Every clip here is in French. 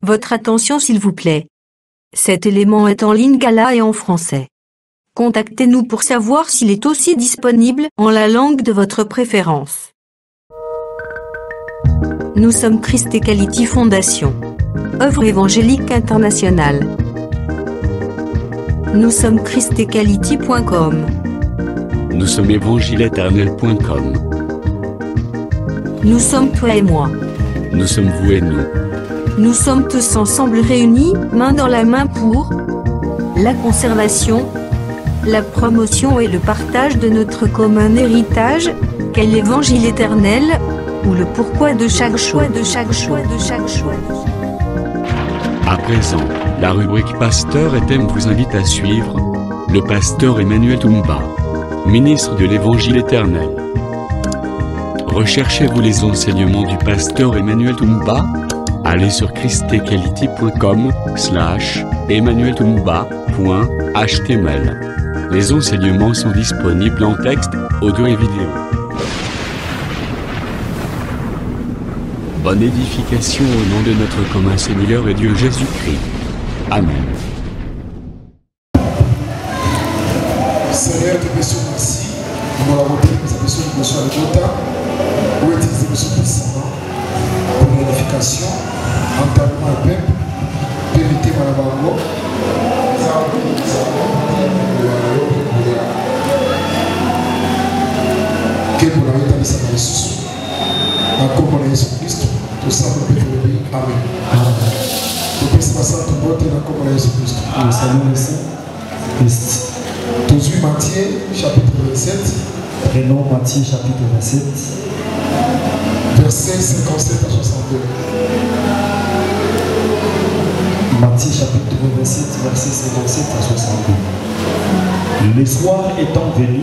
Votre attention s'il vous plaît. Cet élément est en lingala et en français. Contactez-nous pour savoir s'il est aussi disponible en la langue de votre préférence. Nous sommes Christ Equality Fondation, œuvre évangélique internationale. Nous sommes christequality.com. Nous sommes évangileéternel.com. Nous sommes toi et moi. Nous sommes vous et nous. Nous sommes tous ensemble réunis, main dans la main pour la conservation, la promotion et le partage de notre commun héritage, qu'est l'évangile éternel, ou le pourquoi de chaque choix, de chaque choix, de chaque choix. À présent, la rubrique Pasteur et thème vous invite à suivre le pasteur Emmanuel Toumba, ministre de l'Évangile éternel. Recherchez-vous les enseignements du pasteur Emmanuel Toumba? Allez sur christequality.com/emmanueltoumba.html. Les enseignements sont disponibles en texte, audio et vidéo. Bonne édification au nom de notre commun Seigneur et Dieu Jésus-Christ. Amen. Seigneur, te bénissons merci. Nous l'avons dit, nous avons besoin de monsieur Algota. Où est-il monsieur puissamment pour l'édification, entalement et peuple, permettez Malabango. Que pour la rétablissement de Jésus. Encore pour Jésus-Christ, tout ça nous peut dire Amen. Tout ce qui se passe dans tout le monde, encore pour Jésus-Christ. Nous saluons le Saint-Christ. 18 Matthieu, chapitre 27. Prenons Matthieu, chapitre 27. Versets 57 à 62. Matthieu, chapitre 27, versets 57 à 62. Le soir étant venu,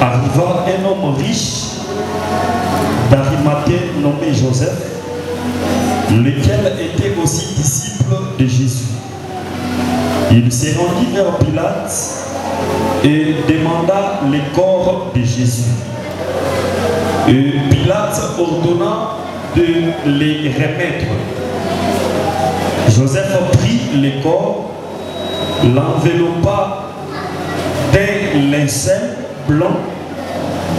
arriva un homme riche d'Arimathée nommé Joseph, lequel était aussi disciple de Jésus. Il se rendit vers Pilate et demanda les corps de Jésus. Et Pilate ordonna de les remettre. Joseph prit les corps, l'enveloppa d'un linceul blanc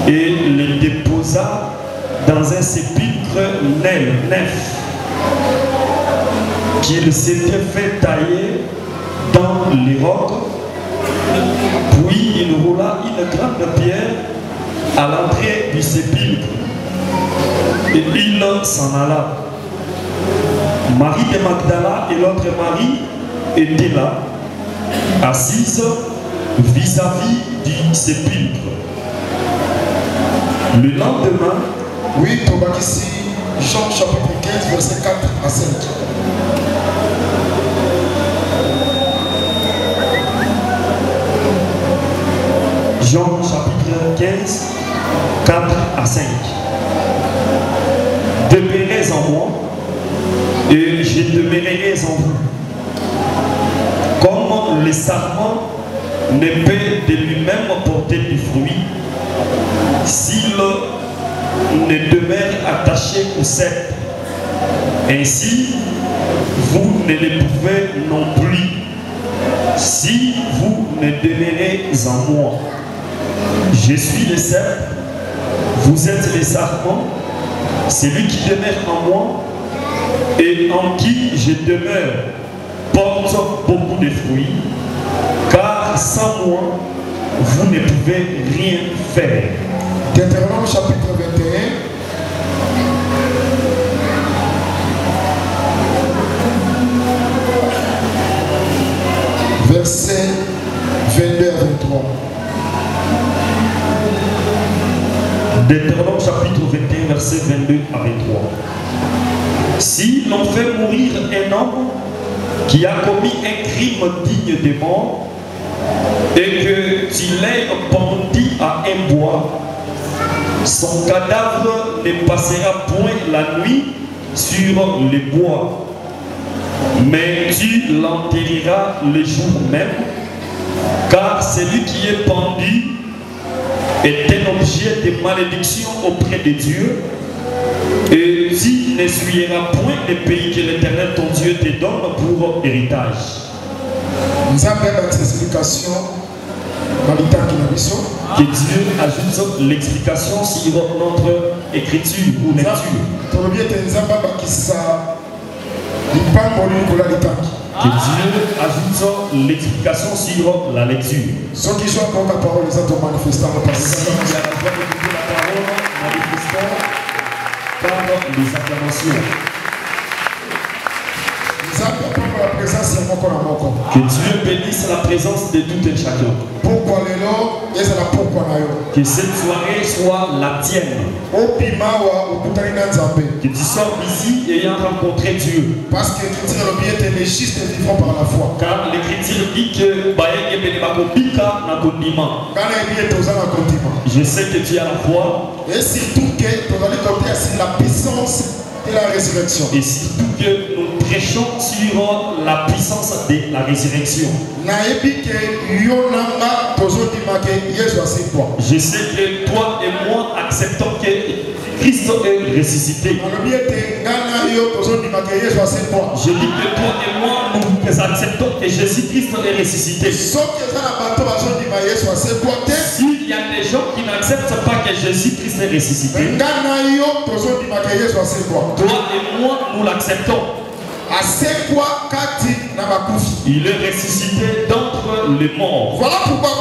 et les déposa dans un sépulcre neuf qu'il s'était fait tailler dans les rocs. Puis il roula une grande pierre à l'entrée du sépulcre et il s'en alla. Marie de Magdala et l'autre Marie étaient là, assises vis-à-vis du sépulcre. Le lendemain, oui, Thomas ici, Jean chapitre 15, verset 4 à 5. Jean chapitre 15, 4 à 5. Demeurez en moi et je demeurerai en vous. Comme le sarment ne peut de lui-même porter du fruit s'il ne demeure attaché au cep, ainsi vous ne le pouvez non plus si vous ne demeurez en moi. Je suis le cep, vous êtes les sarments. Celui qui demeure en moi et en qui je demeure porte beaucoup de fruits, car sans moi, vous ne pouvez rien faire. Deutéronome chapitre 21. Versets 22 à 23. Deutéronome chapitre 21, verset 22 à 23. Si l'on fait mourir un homme qui a commis un crime digne de mort et que tu l'aies pendu à un bois, son cadavre ne passera point la nuit sur le bois, mais tu l'enterreras le jour même, car celui qui est pendu est un objet de malédiction auprès de Dieu. Et tu n'essuieras point les pays que l'Éternel ton Dieu te donne pour héritage. Nous avons des explications dans le temps qui nous sommes. Que Dieu ajoute l'explication sur notre écriture ou lecture. Que Dieu ajoute l'explication sur la lecture. Ceux qui sont pour la parole, ils ont manifesté la parole. Il y a la joie d'écouter la parole manifestant par les acclamations. Que Dieu bénisse la présence de tout un chacun. Que cette soirée soit la tienne. Que tu sors ici ayant rencontré Dieu. Parce que les justes vivront par la foi. Car l'Écriture dit que je sais que tu as la foi. Et surtout que c'est la puissance de la résurrection. Et surtout que nous prêchons sur la puissance de la résurrection. Je sais que toi et moi acceptons que Christ est ressuscité. Je dis que toi et moi nous acceptons que Jésus-Christ est ressuscité. S'il y a des gens qui n'acceptent pas que Jésus-Christ est ressuscité, toi et moi nous l'acceptons. Il est ressuscité d'entre les morts. Voilà pourquoi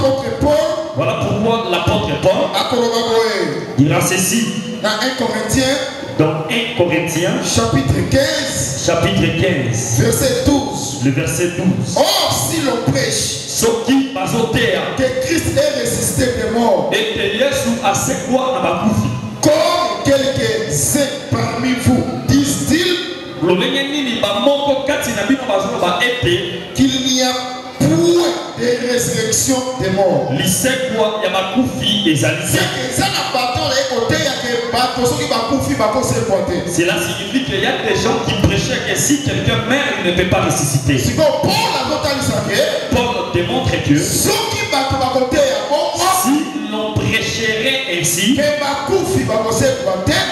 l'apôtre Paul dira ceci dans 1 Corinthiens, dans 1 Corinthiens chapitre 15 verset 12. Le verset 12. Or si l'on prêche que Christ est ressuscité des morts, comme quelques-uns parmi vous disent-ils qu'il n'y a point de résurrection des morts. Cela signifie qu'il y a des gens qui prêchaient que si quelqu'un meurt, il ne peut pas ressusciter. Paul démontre que si l'on prêcherait ainsi,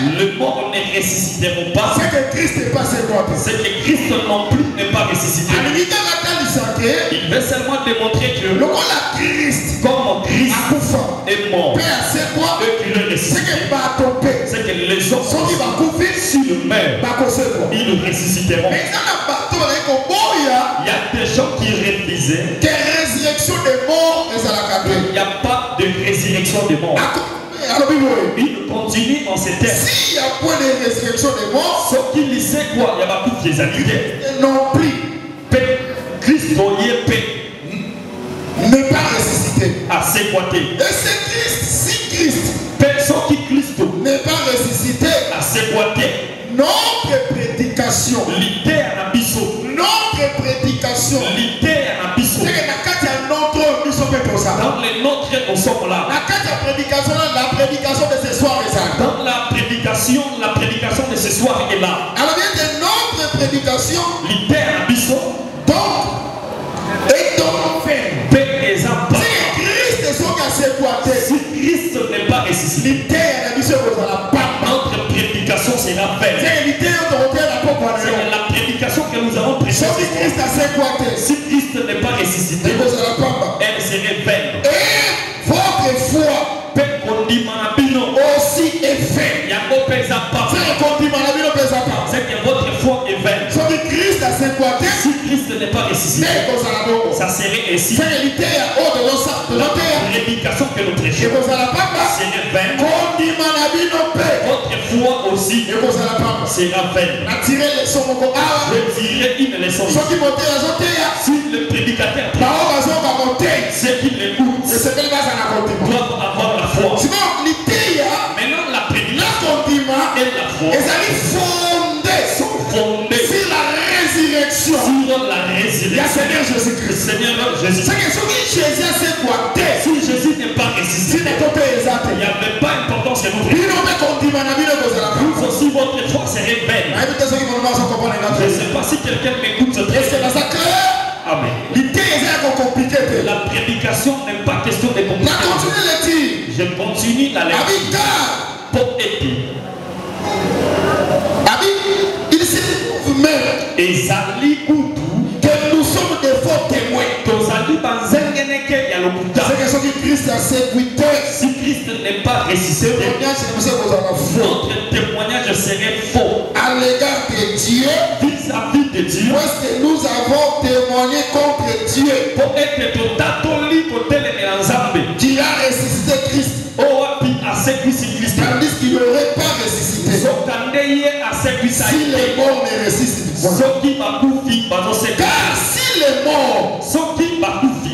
le mort ne ressusciteront pas. C'est que Christ n'est pas c'est que Christ non plus n'est pas ressuscité. Il veut seulement démontrer que comme Christ est mort et qu'il est ressuscité, c'est que les hommes s'ils meurent, ils ne ressusciteront. Il y a des gens qui réalisaient qu'il n'y a pas de résurrection des morts. Il continue en ces termes. S'il y a point de résurrection des morts, ce qu'il disait quoi, il y a pas toutes les années. Non plus. Christ n'est pas ressuscité. Assez boité. Et c'est Christ, si Christ personne qui Christ n'est pas ressuscité, assez boité. Notre prédication, l'idée à Bissot. Notre prédication, l'idée à Bissot. C'est que la carte est notre dans les nôtres, nous sommes là. La prédication de ce soir est là. Dans la prédication de ce soir est là. Alors bien de notre prédication, l'idée à Bissot. Donc, et donc, fait exemple. Si Christ est son assez si Christ n'est pas ressuscité, l'idée à Bissot la notre prédication sera faite. C'est la prédication que nous avons prêchée. Si Christ n'est pas ressuscité, elle serait vaine. Et votre foi aussi est vaine. C'est que votre foi est vaine. Si Christ n'est pas ressuscité, ça serait ainsi. La prédication que nous prêchons serait vaine. Votre foi aussi sera vaine. Je dirais une leçon. Si le prédicateur ceux qui l'écoutent doivent avoir la foi. Maintenant la prédication et la foi sont fondées sur la résurrection. Seigneur Jésus-Christ. Seigneur Jésus. Si Jésus n'est pas ressuscité, il n'y avait pas d'importance que nous prenions. Vous aussi votre foi serait vaine. Je ne sais pas si quelqu'un m'écoute ce texte. Amen. La prédication n'est pas question de compliquer. Je continue la lecture. Pour aider. Il se trouve même que nous sommes des faux témoins. C'est que ce que Christ a sécuité. Si Christ n'est pas ressuscité, notre témoignage serait faux à l'égard de Dieu. Vis-à-vis de Dieu, Parce que nous avons témoigné contre Dieu qui a ressuscité Christ. Tandis qu'il n'aurait pas ressuscité. Si les morts ne ressuscitent point. Car si les morts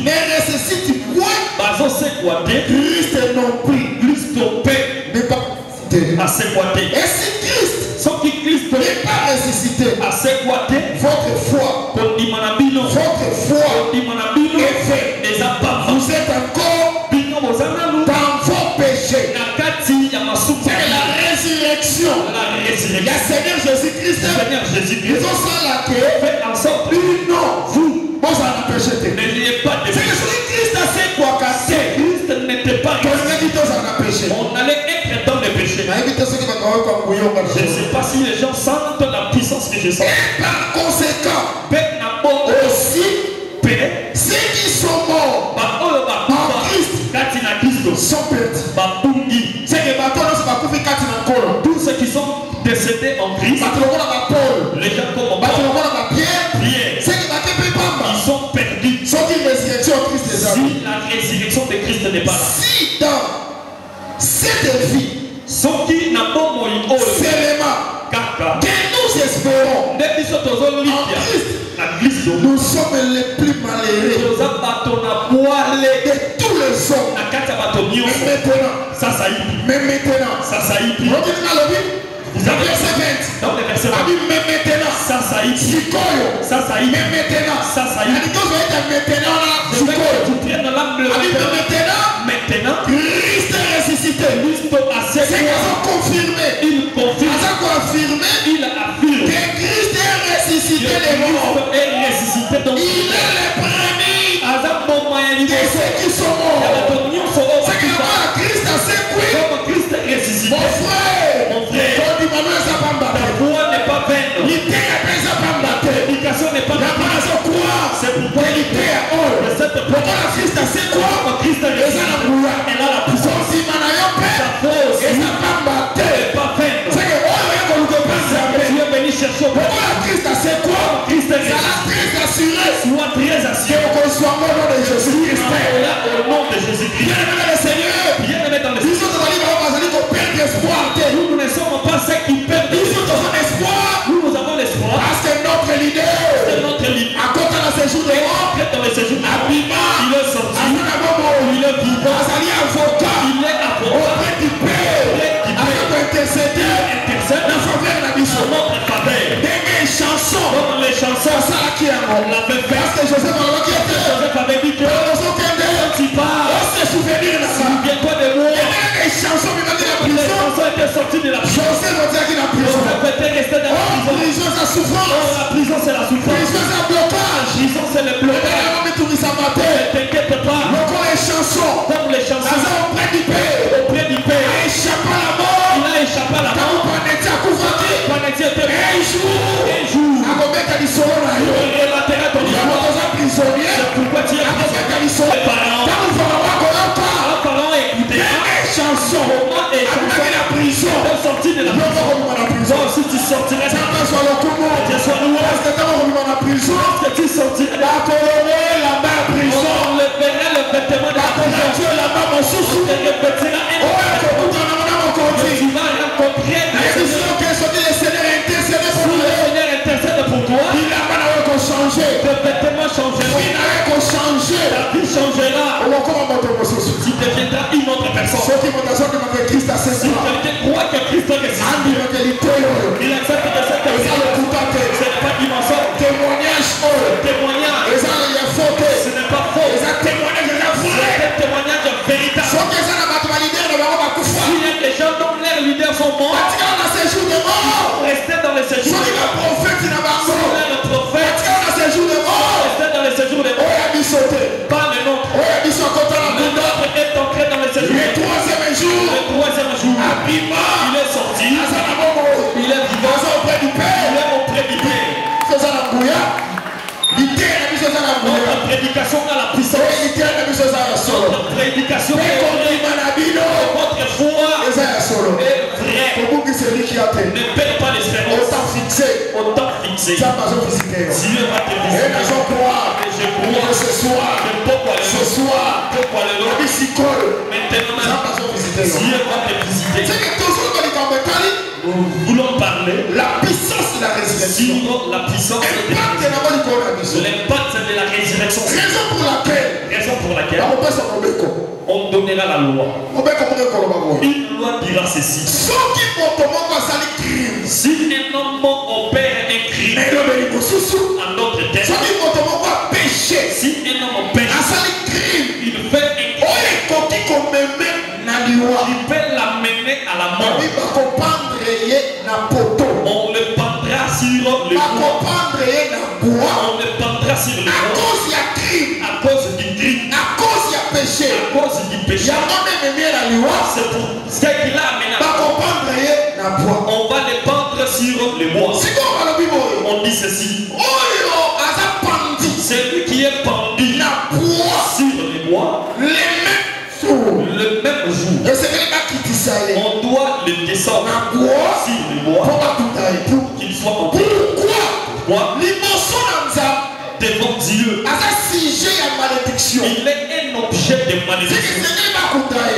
ne ressuscitent point, Christ non plus n'est pas ressuscité. Et si Christ n'est pas ressuscité, votre foi est faite. Vous êtes encore dans vos péchés. C'est la résurrection. Le Seigneur Jésus-Christ. Ils ont ça fait en sorte que vous avez péché. N'ayez pas de péché. Christ a fait quoi casser. Christ n'était pas péché. On allait être dans le péché. Je ne sais pas si les gens sentent la puissance que je sens. Et par conséquent, aussi, ceux qui sont morts en Christ sont perdus. Tous ceux qui sont décédés en Christ, les gens comme Pierre, ils sont perdus. Si la résurrection de Christ n'est pas là. Si dans cette vie, que nous espérons en Christ, nous sommes les plus malheureux de tous les hommes. Mais maintenant, vous avez dans le verset 20. mais maintenant, Ça saïd. mais maintenant, Maintenant, Christ est ressuscité. C'est qu'ils ont confirmé. Il confirme. Il affirme que Christ est ressuscité les morts. est ressuscité. Donc, Il est le premier de ceux qui sont morts. C'est que Christ a sécuit. Mon frère, ta voix n'est pas vaine. L'éducation n'est pas vaine. C'est pourquoi Christ a sécuit. Christ est ressuscité. Elle a la puissance. Ta force n'est pas vaine. Dieu est venu chercher au Christ a sécuit. Christ est ressuscité. Sois très assuré. Au nom de Jésus-Christ. Bien-aimé dans le Seigneur. Nous ne sommes pas ceux qui perdent l'espoir. Nous avons l'espoir. C'est notre leader. C'est notre leader. Dans le séjour de mort, Dans le séjour, il est sorti. Il est vivant. Il est avocat Il est avocat. auprès du Père, afin d'intercéder Intercède en faveur de la mission. en notre faveur. Des chansons, Comme les chansons, ça qui est on l'avait fait. parce que Joseph qui était Joseph avait dit que quand tu pars, on se souvenir de ça. souviens-toi de moi. Les chansons qui dans la Les prison, chansons étaient sorties de la prison. Joseph va dire qu'il a prison. Joseph était resté dans la prison. Prison, sa souffrance. La prison, c'est la souffrance. Prison, sa blocage. Prison, c'est le blocage. Mais tout ça matin. Ne t'inquiète pas. Encore les chansons. Comme les chansons Auprès du Père. auprès du Père. Échappe à la mort. Il a échappé à la mort. Panetti était Un jour. un jour. Il relatera ton histoire. C'est pourquoi tu es prison. Les parents. Un parent écoutera. Comment est chansons sont sortis de la prison. Si tu sortirais de la prison, Dieu soit loué. Lorsque tu sortirais de la prison, on enlèverait le vêtement de la prison. On te revêtira un vêtement. Tu vas rencontrer le Seigneur intercède pour toi. Le vêtement changera. Ta vie changera. Tu deviendras une autre personne. Si quelqu'un croit que Christ est ressuscité, il accepte de cette personne. Ce n'est pas du mensonge. Témoignage. Ce n'est pas faux. C'est un témoignage véritable. S'il y a des gens dont leurs leaders sont morts, restez dans le séjour de mort. Si le prophète, restez dans le séjour de mort. Pas le nôtre. Le nôtre est entré dans le séjour de mort. Le troisième jour, il est sorti. Il est vivant. visiter. Dieu va te visiter. Dieu va te Et visiter. nous allons croire Et je que crois ce soir, maintenant Dieu va te visiter. Dieu va te visiter. C'est que toujours dans les campagnes, Nous voulons parler la puissance de la résurrection. sur la puissance de Impact de la bonne coronavirus. l'impact de la résurrection. Raison pour laquelle Raison pour laquelle on donnera la loi. Une loi dira ceci. Si un homme opère un crime en notre tête, si un homme opère, il fait un crime, il peut l'amener à la mort. On le pendra sur le bois. On le pendra sur le bois à cause du crime, à cause du péché. C'est pour ce qu'il a amené à la mort. On va le pendre sur le bois. On dit ceci. Celui qui est pendu sur le bois, le même jour, on doit le descendre sur le bois pour qu'il soit enterré. Pourquoi? Devant Dieu, il est un objet de malédiction.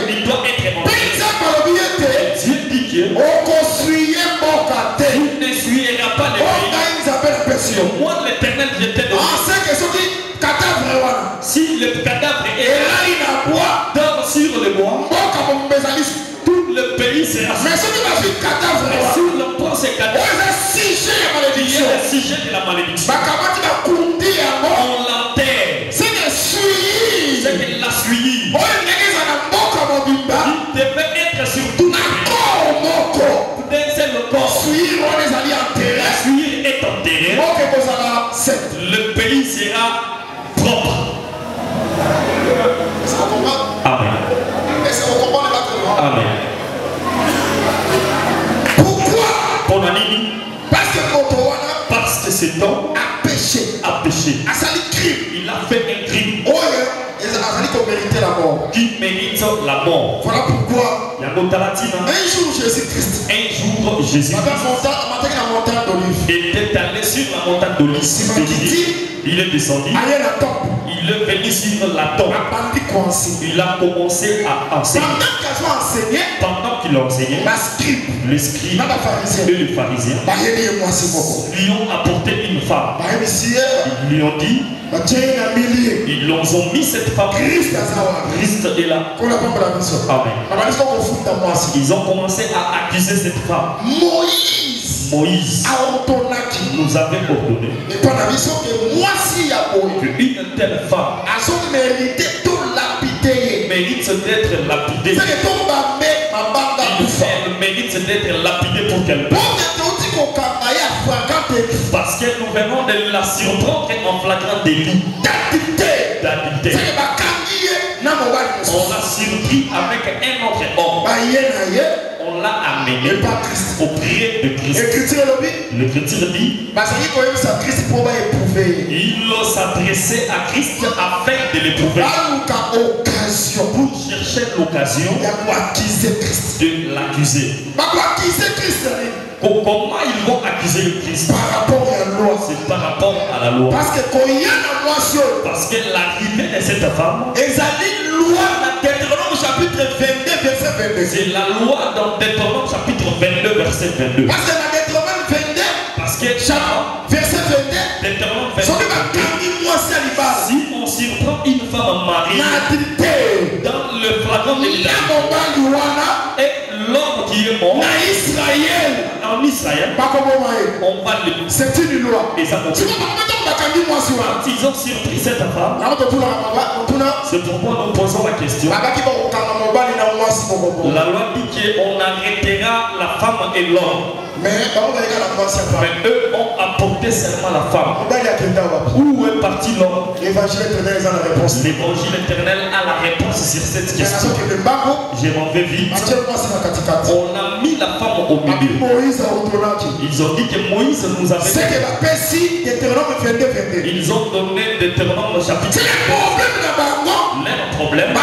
Il doit être enterré. Dieu dit que tu n'essuieras pas les pays. Moi, l'Éternel, je t'ai donné. Si le cadavre est dans sur le bois, tout le pays sera sur. Mais si le prend ce cadavre, il y a le sujet de la malédiction. On l'enterre. C'est qu'il l'a suivi. Il devait être sur tout d'un seul corps. La suie est enterrée. Le pays sera propre. Amen. Amen. Pourquoi? Parce que cet homme a péché. Il a fait un crime qui mérite la mort. Voilà pourquoi Il y a un jour Jésus-Christ était allé sur la montagne d'Olive. Il est descendu. Il est venu sur la tombe. Il a commencé à enseigner. Pendant qu'il enseignait, le scribe et le pharisien lui ont apporté une femme. Ils lui ont dit, ils ont mis cette femme. Christ est là. Amen. Ils ont commencé à accuser cette femme. Moïse nous avait ordonné qu'une telle femme mérite d'être lapidée. Elle mérite d'être lapidée pour qu'elle meure. Parce que nous venons de la surprendre en flagrant délit d'adultère. On l'a surpris avec un autre homme. On l'a amené auprès de Christ. L'Écriture dit, il s'adressait à Christ afin de l'éprouver, pour chercher l'occasion de l'accuser. Comment ils vont accuser le Christ? C'est par rapport à la loi. Parce que l'arrivée de cette femme, c'est la loi dans Deutéronome chapitre 22 verset 22. Parce que Deutéronome 22, si on surprend une femme mariée dans le flagrant de l'adultère et l'homme qui est mort en Israël, on va le... C'est une loi. Et ça continue. Ils ont surpris cette femme. C'est pourquoi nous posons la question. La loi dit qu'on arrêtera la femme et l'homme. Mais eux ont apporté seulement la femme. Où est parti l'homme? L'évangile éternel a la réponse sur cette question. Je m'en vais vite. On a mis la femme au milieu. Ils ont dit que Moïse nous avait... Ils ont donné Deutéronome chapitre 22. Leur problème,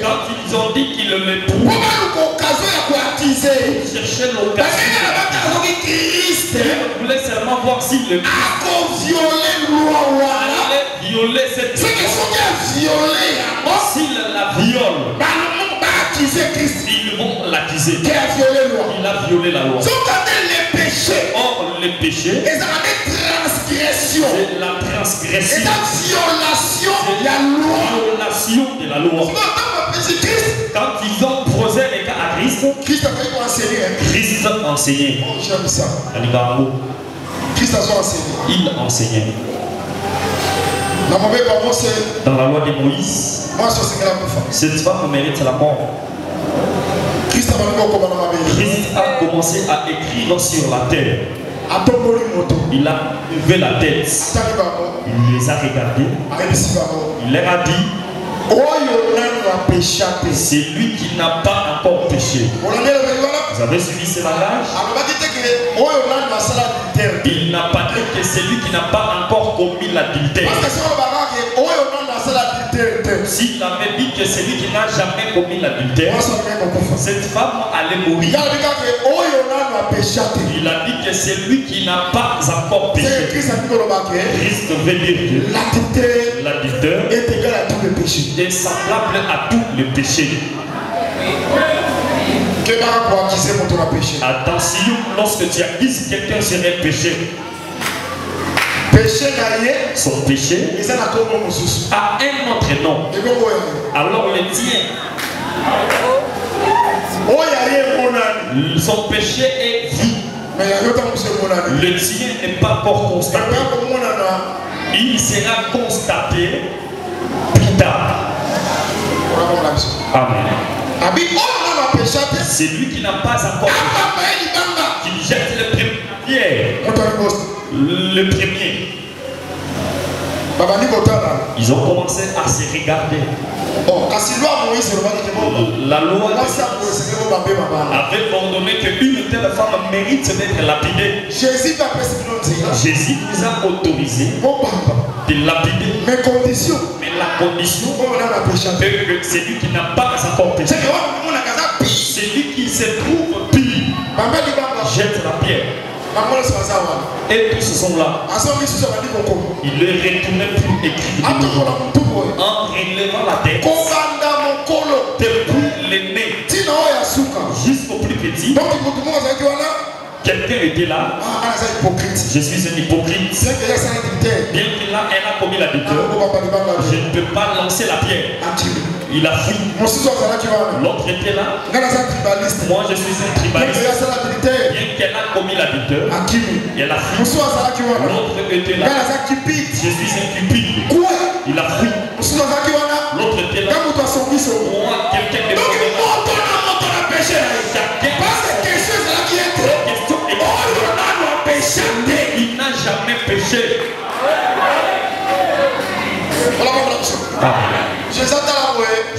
quand ils ont dit qu'ils le prouvent, chercher l'occasion. Ils si le Christ allait violer cette loi, s'il la viole, ils vont l'accuser. Il a violé la loi. Or, le péché, c'est la transgression. C'est la violation de la loi. Quand ils ont posé les cas à Christ, Christ enseignait. Oh, j'aime ça. Christ a enseigné. Il enseignait. Dans la loi de Moïse, cette femme mérite la mort. Christ a commencé à écrire sur la terre. Il a levé la tête. Il les a regardés. Il leur a dit, c'est lui qui n'a pas encore péché. Vous avez suivi ce langage? Il n'a pas dit que c'est lui qui n'a pas encore commis l'adultère. S'il avait dit que c'est lui qui n'a jamais commis l'adultère, cette femme allait mourir. Il a dit que c'est lui qui n'a pas encore péché. Christ veut dire que l'adultère est semblable à tous les péchés. Attention, lorsque tu accuses quelqu'un sur un péché, son péché a un autre nom. Alors le tien, son péché est vie. Le tien n'est pas encore constaté. Il sera constaté plus tard. Amen. C'est lui qui n'a pas encore qui jette le premier. Le premier. Ils ont commencé à se regarder. La loi avait ordonné qu'une telle femme mérite d'être lapidée. Jésus nous a autorisé de lapider. Mais la condition est que c'est lui qui n'a pas encore péché. C'est lui qui se trouve pire. Jette la pierre. Et tous sont là. Il ne retournait plus écrit. En relevant la tête, depuis le nez jusqu'au plus petit, quelqu'un était là. Je suis un hypocrite. Bien qu'il a commis l'adultère, je ne peux pas lancer la pierre. Il a fui. L'autre était là. Moi je suis un tribaliste. Bien qu'elle a commis l'adultère, elle a fui. L'autre était là. Je suis un cupide. Il a fui. L'autre était là. Moi, quelqu'un est là. Il n'a jamais péché.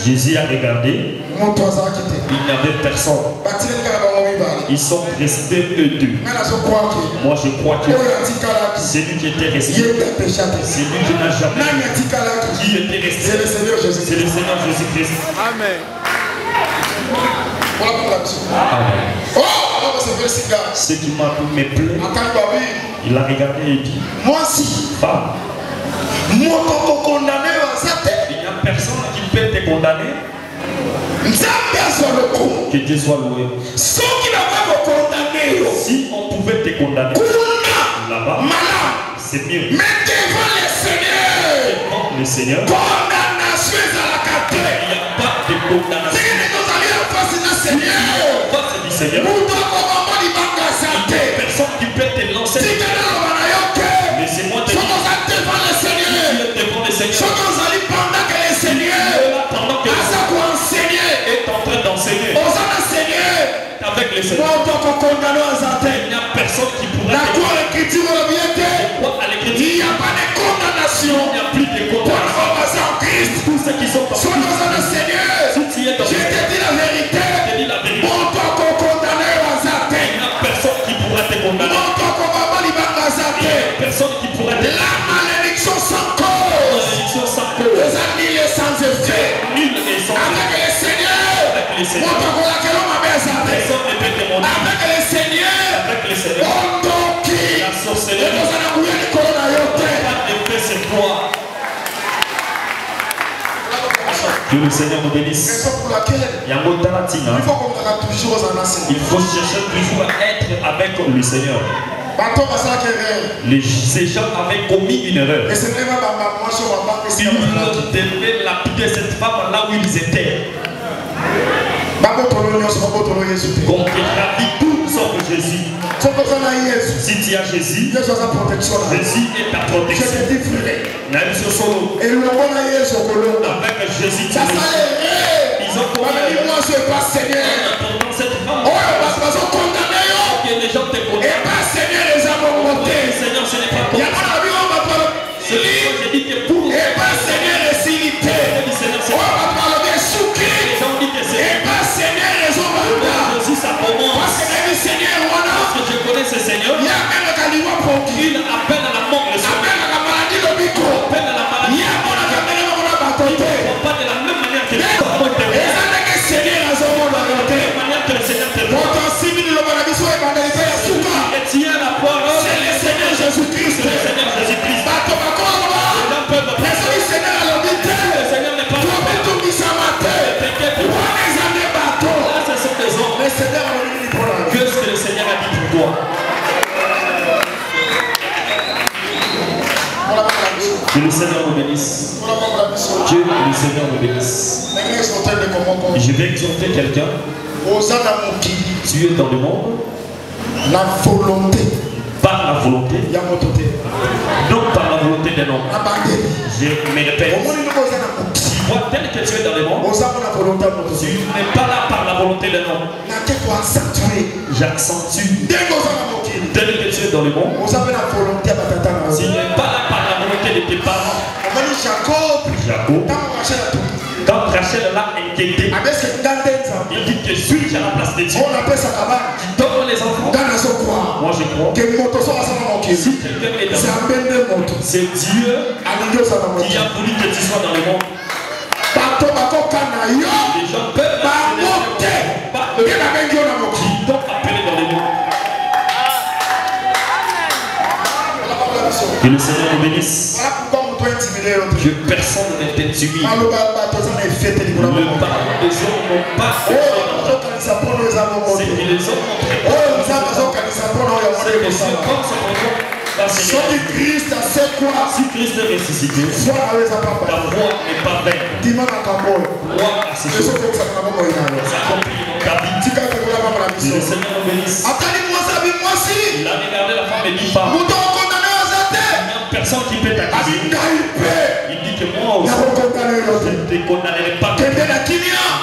Jésus a regardé. Il n'y avait personne. Ils sont restés eux deux. Moi je crois que c'est lui qui était resté. C'est lui qui n'a jamais. Qui était resté? C'est le Seigneur Jésus-Christ. Amen. Amen. Ce qui m'a tout me plaît, il a regardé et dit, moi aussi, femme, il n'y a personne qui peut te condamner. Que Dieu soit loué. Si on pouvait te condamner là-bas, c'est mieux. Mais devant le Seigneur, il n'y a pas de condamnation. Seigneur, personne qui peut te lancer. Laissez-moi te dire, devant le Seigneur, pendant que le Seigneur est en train d'enseigner avec le Seigneur, il n'y a personne qui pourrait te il n'y a pas de condamnation. Il n'y a plus de condamnation. Tous ceux qui sont en Christ, si tu es dans je te dis la vérité. Personne qui pourrait te la malédiction sans cause. Les amis sans effet. Nul et sans avec le Seigneur. Avec le Seigneur. Personne ne peut te demander. Avec le Seigneur. La sorcellerie. Que le Seigneur nous bénisse. Raison pour laquelle Il faut qu'on ait toujours en enseignement. Il faut chercher toujours à être avec le Seigneur. Ces gens avaient commis une erreur. Et c'est vraiment ils devaient lapider cette femme là où ils étaient. Qu'on t'établit tout sauf Jésus. Si tu as Jésus, Jésus est ta protection. Et avec Jésus, ils ont commis cette femme. Que les gens te condamnent. Seigneur, ce n'est pas comme ça. C'est pourquoi j'ai dit que pour les gens disent que c'est Jésus, ça commence. Parce que je connais ce Seigneur. Il appelle à la mort le Seigneur. Il appelle à la maladie. Il ne prend pas de la même manière que le Seigneur te voit. De la même manière que le Seigneur te voit. Et tu as la parole. C'est le Seigneur Jésus-Christ. C'est le Seigneur Jésus-Christ. Les gens peuvent penser. Le Seigneur n'est pas là. Là, ce sont des hommes. Qu'est-ce que le Seigneur a dit pour toi? Que le Seigneur nous bénisse. Que le Seigneur nous bénisse. Je vais exhorter quelqu'un. Tu es dans le monde. La volonté. Par la volonté. Donc par la volonté d'un homme. Je me répète. Tu vois tel que tu es dans le monde. Tu n'es pas là par la volonté d'un homme. J'accentue. Tel que tu es dans le monde. Tu n'es pas là par la volonté de tes parents. Jacob. Quand Rachel l'a inquiété, il dit que suis-je à la place de Dieu? Il donne les enfants. Moi je crois. Si quelqu'un est dans le monde, c'est Dieu qui a voulu que tu sois dans le monde. Les gens peuvent qui t'ont appelé dans le monde. Que le Seigneur nous bénisse. Que personne ne t'intimide. Le parole des hommes n'ont pas fait. C'est que les hommes ont très peur. C'est que ce corps se présente. Si Christ est ressuscité, ta foi n'est pas vaine. Crois à ces choses. S'accomplit dans ta vie. Que le Seigneur nous bénisse. Il a regardé la femme et dit pas. Personne qui peut t'accuser. Il dit que moi aussi, je ne te condamnerai pas.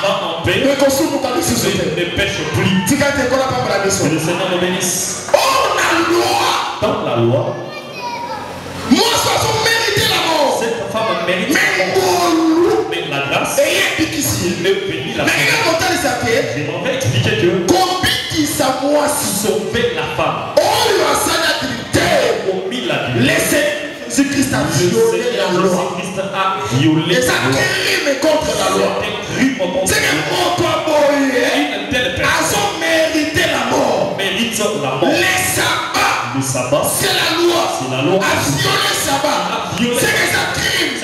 Va en paix. Ne pêche plus. Que le Seigneur nous bénisse. Dans la loi, cette femme mérite la mort. Mais la grâce est bénie la femme. Je m'en vais expliquer que sauver la femme. Commis la vie. Jésus-Christ a violé la loi. Et ça crime contre la loi. C'est que mon toi, une telle personne a mérité la mort. Les sabbats, c'est la loi. A violé le sabbat. C'est que ça crime. A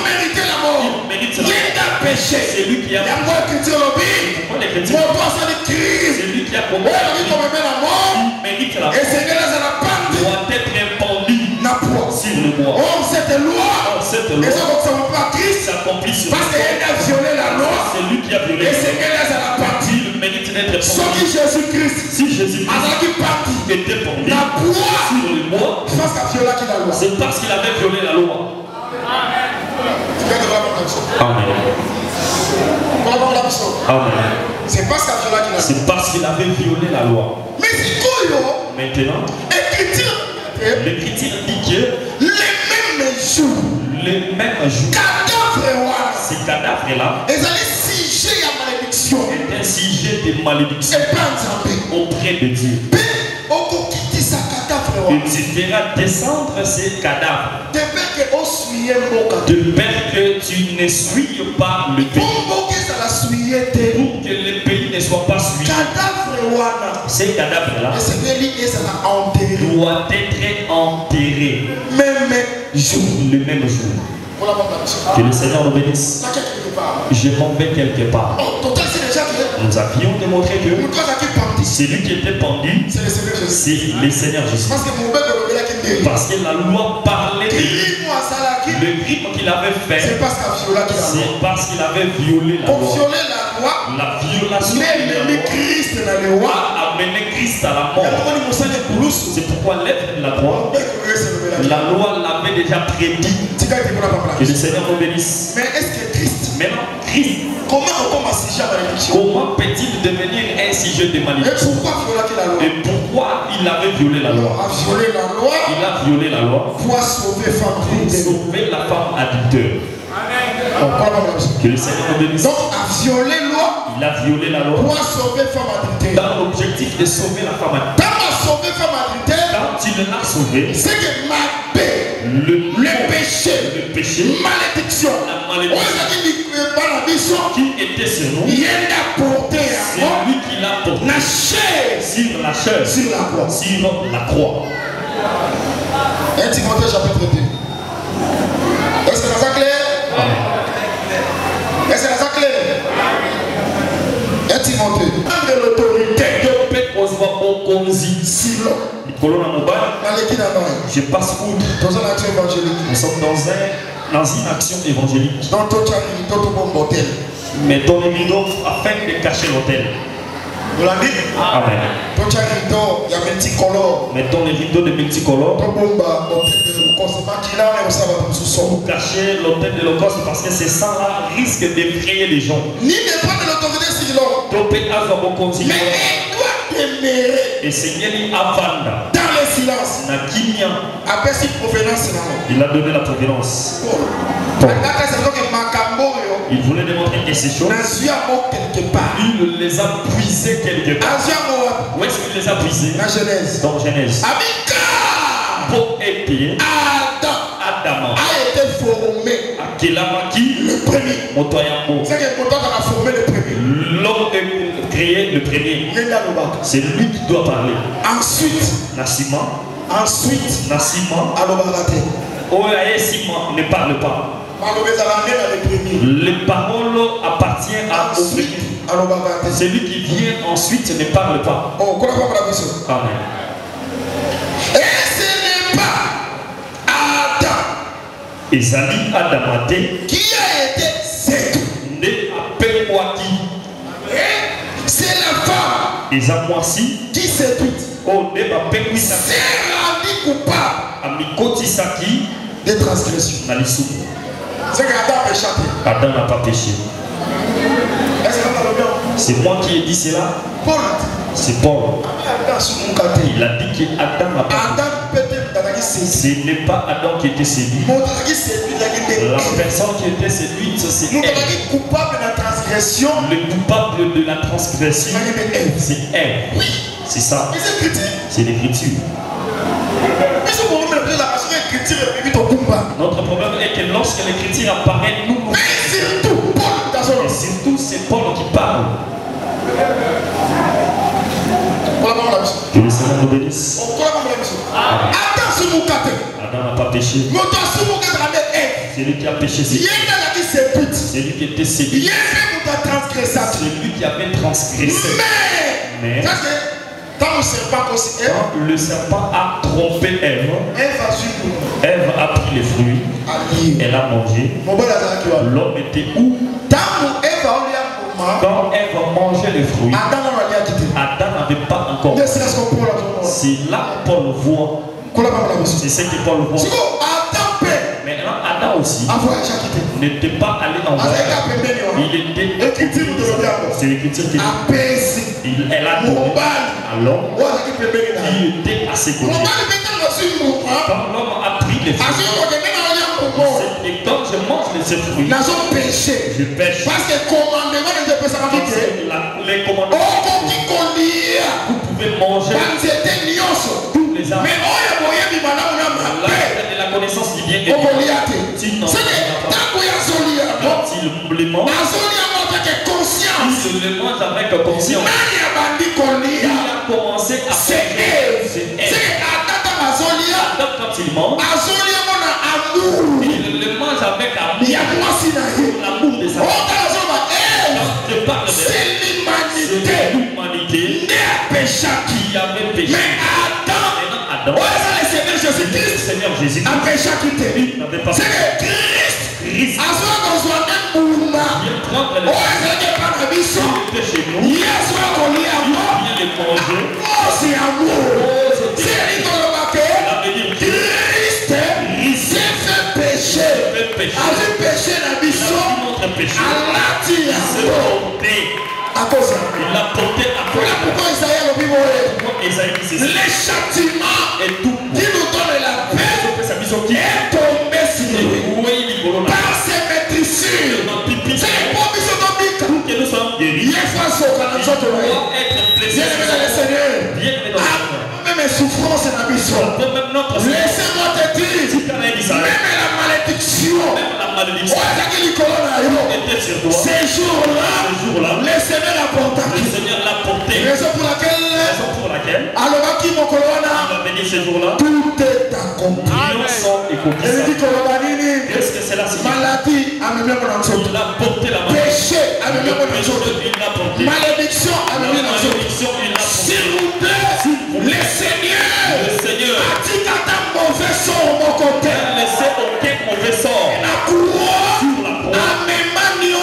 mérité la mort. Il a péché. C'est lui qui a crime. C'est lui qui a commis la mort. Et c'est que là, ça n'a pas doit être répandu sur le bois. Cette loi, et ça s'accomplit sur parce qu'il a violé la loi. C'est lui qui a violé. Et c'est que là, ça n'a pas dit. Il mérite d'être répandu. Si Jésus-Christ était pendu la sur le bois, c'est parce qu'il avait violé la loi. Amen. Amen. C'est parce qu'il avait violé la loi. Mais maintenant, l'écriture dit que les mêmes jours, ces cadavres-là est un sujet de malédiction auprès de Dieu. Il te fera descendre ces cadavres de peur que tu ne suives pas le pays, pour que le pays ne soit pas suivi. Ces cadavres-là doivent être enterrés le même jour. Que le Seigneur nous bénisse. Je m'en vais quelque part. Nous avions démontré que celui qui était pendu, c'est le Seigneur Jésus. Parce que la loi parlait de lui. Le crime qu'il avait fait, c'est parce qu'il avait violé la loi. La violation de la loi a amené Christ à la mort. C'est pourquoi l'être de la croix, la loi l'avait déjà prédit. Que le Seigneur nous bénisse. Mais est-ce que Christ, maintenant, Christ, comment peut-il devenir un sujet de malédiction? Et pourquoi il avait violé la loi? Il a violé la loi pour sauver la femme adultère. Que le Seigneur nous bénisse. Donc, il a violé la loi pour sauver femme adultère. Dans l'objectif de sauver la femme adultère. Quand il l'a sauvée, c'est que ma paix, le péché, malédiction, la malédiction qui était sur nous, c'est lui qui l'a porté sur la chair, sur la croix. 1 Timothée chapitre 2. Est-ce que ça clair? Est-ce que ça clair? 1 Timothée. De l'autorité. Je passe outre. Nous sommes dans une action évangélique. Mais ton rideau afin de cacher l'autel. Amen. Mettons les rideaux de multicolores pour cacher l'autel de l'Holocauste, parce que ces sangs-là risquent d'effrayer les gens. Ni ne prendre l'autorité sur l'homme. Mais elle doit demeurer et Seigneur Avanda dans le silence. Après cette provenance, il a donné la provenance. Il voulait démontrer que ces choses, il les a puisées quelque part. Où est-ce qu'il les a puisées? Dans Genèse. Pour aider Adam a été formé. Le premier. C'est que a formé le premier. L'homme est créé le premier. C'est lui qui doit parler. Ensuite, Nassima. Ne parle pas. Les paroles appartiennent à celui qui vient ensuite ne parle pas. Amen. Et ce n'est pas Adam. Ezali Adamate qui a été séduit. C'est la femme. Ezamoisi qui séduit. C'est rendu coupable de transgression. C'est qu'Adam a péché. Adam n'a pas péché. C'est moi qui ai dit cela. Paul. C'est Paul. Il a dit que Adam n'a pas péché. Ce n'est pas Adam qui était séduit. La personne qui était séduite, c'est elle. Le coupable de la transgression, c'est elle. Oui. C'est ça. C'est l'écriture. Notre problème est que lorsque l'écriture apparaît, nous. Et surtout, c'est Paul qui parle. Que le Seigneur nous bénisse. Adam n'a pas péché. C'est lui qui a péché. C'est lui qui était séduit. C'est lui qui avait transgressé. Mais quand le serpent a trompé Ève, Ève a pris les fruits, elle a mangé. L'homme était où? Quand Ève mangeait les fruits, Adam n'avait pas encore. C'est là que Paul voit. C'est ce que Paul voit. Maintenant, Adam aussi n'était pas allé en voyage. Il était. C'est l'écriture qui dit. Elle a donné à l'homme qui était à ses côtés. Quand l'homme a pris les fruits, et quand je mange ces fruits, je pêche. Parce que commandement ne peut pas les commandements, vous pouvez manger tous les arbres. De la connaissance du bien et du mal. Sinon, quand il le mange, il le mange avec conscience. Il a commencé à faire. Quand il mange, il le mange avec l'amour de sa je parle de c'est l'humanité l'humanité qui avait péché. mais Adam Le Seigneur Jésus a péché quitté. n'avait pas C'est péché. que Christ Christ a besoin d'un mouvement. vient prendre le Oh, c'est pas la mission. il était chez nous, il Hier soir, on lit à mort. vient les manger. Oh, c'est amour. C'est Ça veut dire Christ s'est fait pécher. fait péché. Avec péché la mission. Notre péché. Allah dit Il s'est porté. à cause. Il l'a porté à Voilà pourquoi Isaïe le Bible Pourquoi Esaïe dit ceci? les châtiments Et tout qui nous donnent la paix sa mission qui est tombé sur lui. Par ses maîtrisures. C'est les promises d'Obique. que nous sommes guéris. Il est face au canal. Doit être plaisir. Bien-aimé dans le Seigneur. Bien-aimé dans le Seigneur. Même mes souffrances et ma mission. Même notre Laissez-moi te dire. Même la malédiction. même la malédiction était sur toi. Ces jours-là, le Seigneur a porté. Le Seigneur l'a porté. Raison pour laquelle, alors qui mon colonna, il a béni ce jour-là. tout est accompli. Et Il dit Colobanini, qu'est-ce que cela signifie? maladie a mené mon ensemble. Il a porté la maladie. Péché a mené mon ensemble. Il l'a porté. Malédiction a mené mon ensemble. Malédiction, il l'a porté. S'il vous plaît, le Seigneur Le Seigneur a dit qu'à ta mauvais sort mon côté. n'a laissé aucun mauvais sort. La croix Sur la croix. a même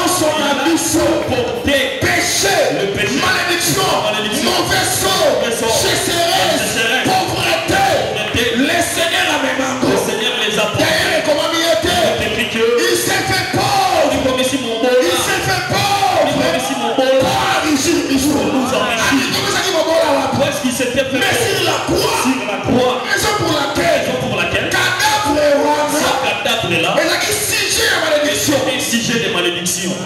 son abysso. Porté Péché, le péché, malédiction, malédiction, mauvais sort, mauvais sort, chasseresse, chasseresse, pauvreté. pauvreté. Le Seigneur a même Le Seigneur les a portés. d'ailleurs, comment il était? Écrit que Il s'est fait pauvre. il comme ici mon beau Il s'est fait pauvre. comme ici mon beau Pour enrichir Israël. nous enrichir. Comment ça dit mon beau là? Où est-ce qu'il s'était fait Mais sur la croix, sur la croix? raison pour laquelle, Raison pour laquelle cadavre et ce roi, cadavre est là il a dit si j'ai la malédiction. est exigé des malédictions.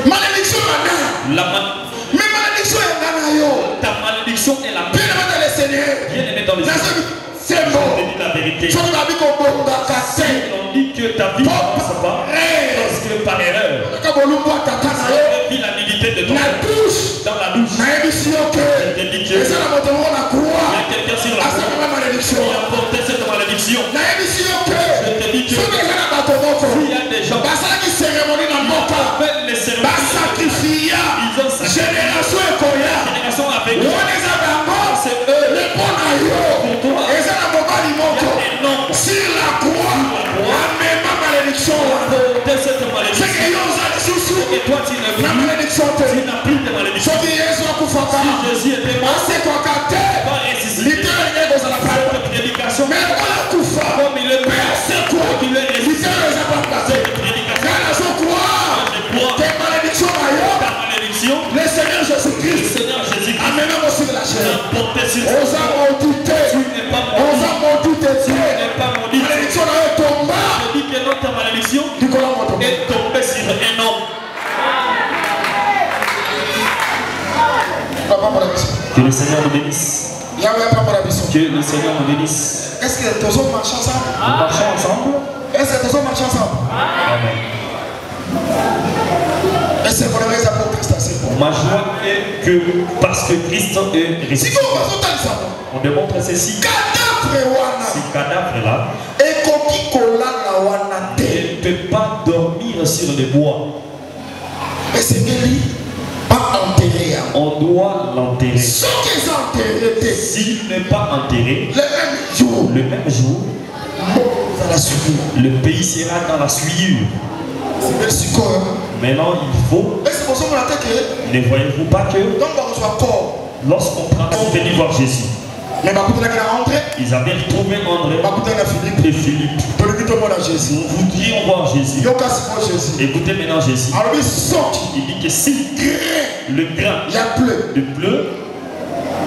Malédiction maintenant. Mais malédiction est dans Ta malédiction est la bien aimé dans le Seigneur. bien aimée dans les yeux. C'est Je bon. te dis la vérité. Je ne vais pas qu'on va casser. On dit que ta vie ne passe pas parce que par erreur, Quand on voit ta tu casse, as vu la nudité de ton la douche, dans la douche. na émission Je que, te dis et que ça la montre la il y a croix, quelqu'un sur la à sa croix même malédiction. qui a porté cette malédiction. Na émission que, Je te dis que ceux qui sont dans ton moko, il y a des gens bah ça qui cérémonie dans le moka, qui les bah cérémonies, sacrifia, ils ont sacrifié. génération et koya, Génération avec on les a d'abord, c'est eux. les bons aïeux, Pour toi, et ça la mobile moko, il y a un nombre sur la croix, la même malédiction, de cette c'est malédiction. que yon a sous Et toi, tu n'as la plus, malédiction, tu n'as plus de malédiction. soki Yesu akufaka, Si Jésus était mort, asekwaka te, pas ressuscité. litelo engenge kozala pale. Cette prédication, Mais oyo kufa, comme il est mpe mort, asekwa, qu'il est ressuscité. litelo eza papase. Cette prédication, Car nazokwa, je crois te malédiction na yo, ta malédiction, le Seigneur le Jésus-Christ Seigneur Jésus-Christ amena mo sur la chair. l'a porté sur Oza maudit te, Tu n'es pas oza maudit. maudit Tu te. n'es pas maudit. Malédiction na yo tomba, Je dis que notre malédiction likolo moto. est tombée sur un homme. Papa pour la mission. Que le Seigneur nous bénisse. Yahweh papa pour la mission. Que le Seigneur nous bénisse. Est-ce que tous hommes marchent ensemble? Nous marchons ensemble. Est-ce que tous hommes marchent ensemble? Amen. Est-ce que vous avez raison pour Christ assez bon? Ma joie est que parce que Christ est Si ressuscité, vous avez autant de ça, on démontre ceci. cadavre wana, Ce cadavre-là ekoki kolala wana te. ne peut pas dormir sur les bois. esengeli baenterre yango. On doit l'enterrer. Soki eza enterre te, S'il n'est pas enterré, le même jour, le même jour, ozala suivi. le pays sera dans la souillure. sibeli sikoyo Maintenant, il faut, ese bozomona te ke ne voyez-vous pas que ntango bakozwa corps lorsqu'on prend pour venir voir Jésus, me bakutanaki na entrée, ils avaient retrouvé André bakutani na Philippe, et Philippe. tolingi tomona Jésus. Nous voudrions voir Jésus. yoka sikoyo Jésus Écoutez maintenant Jésus. alobi soki Il dit que si grain le grain ya ble de bleu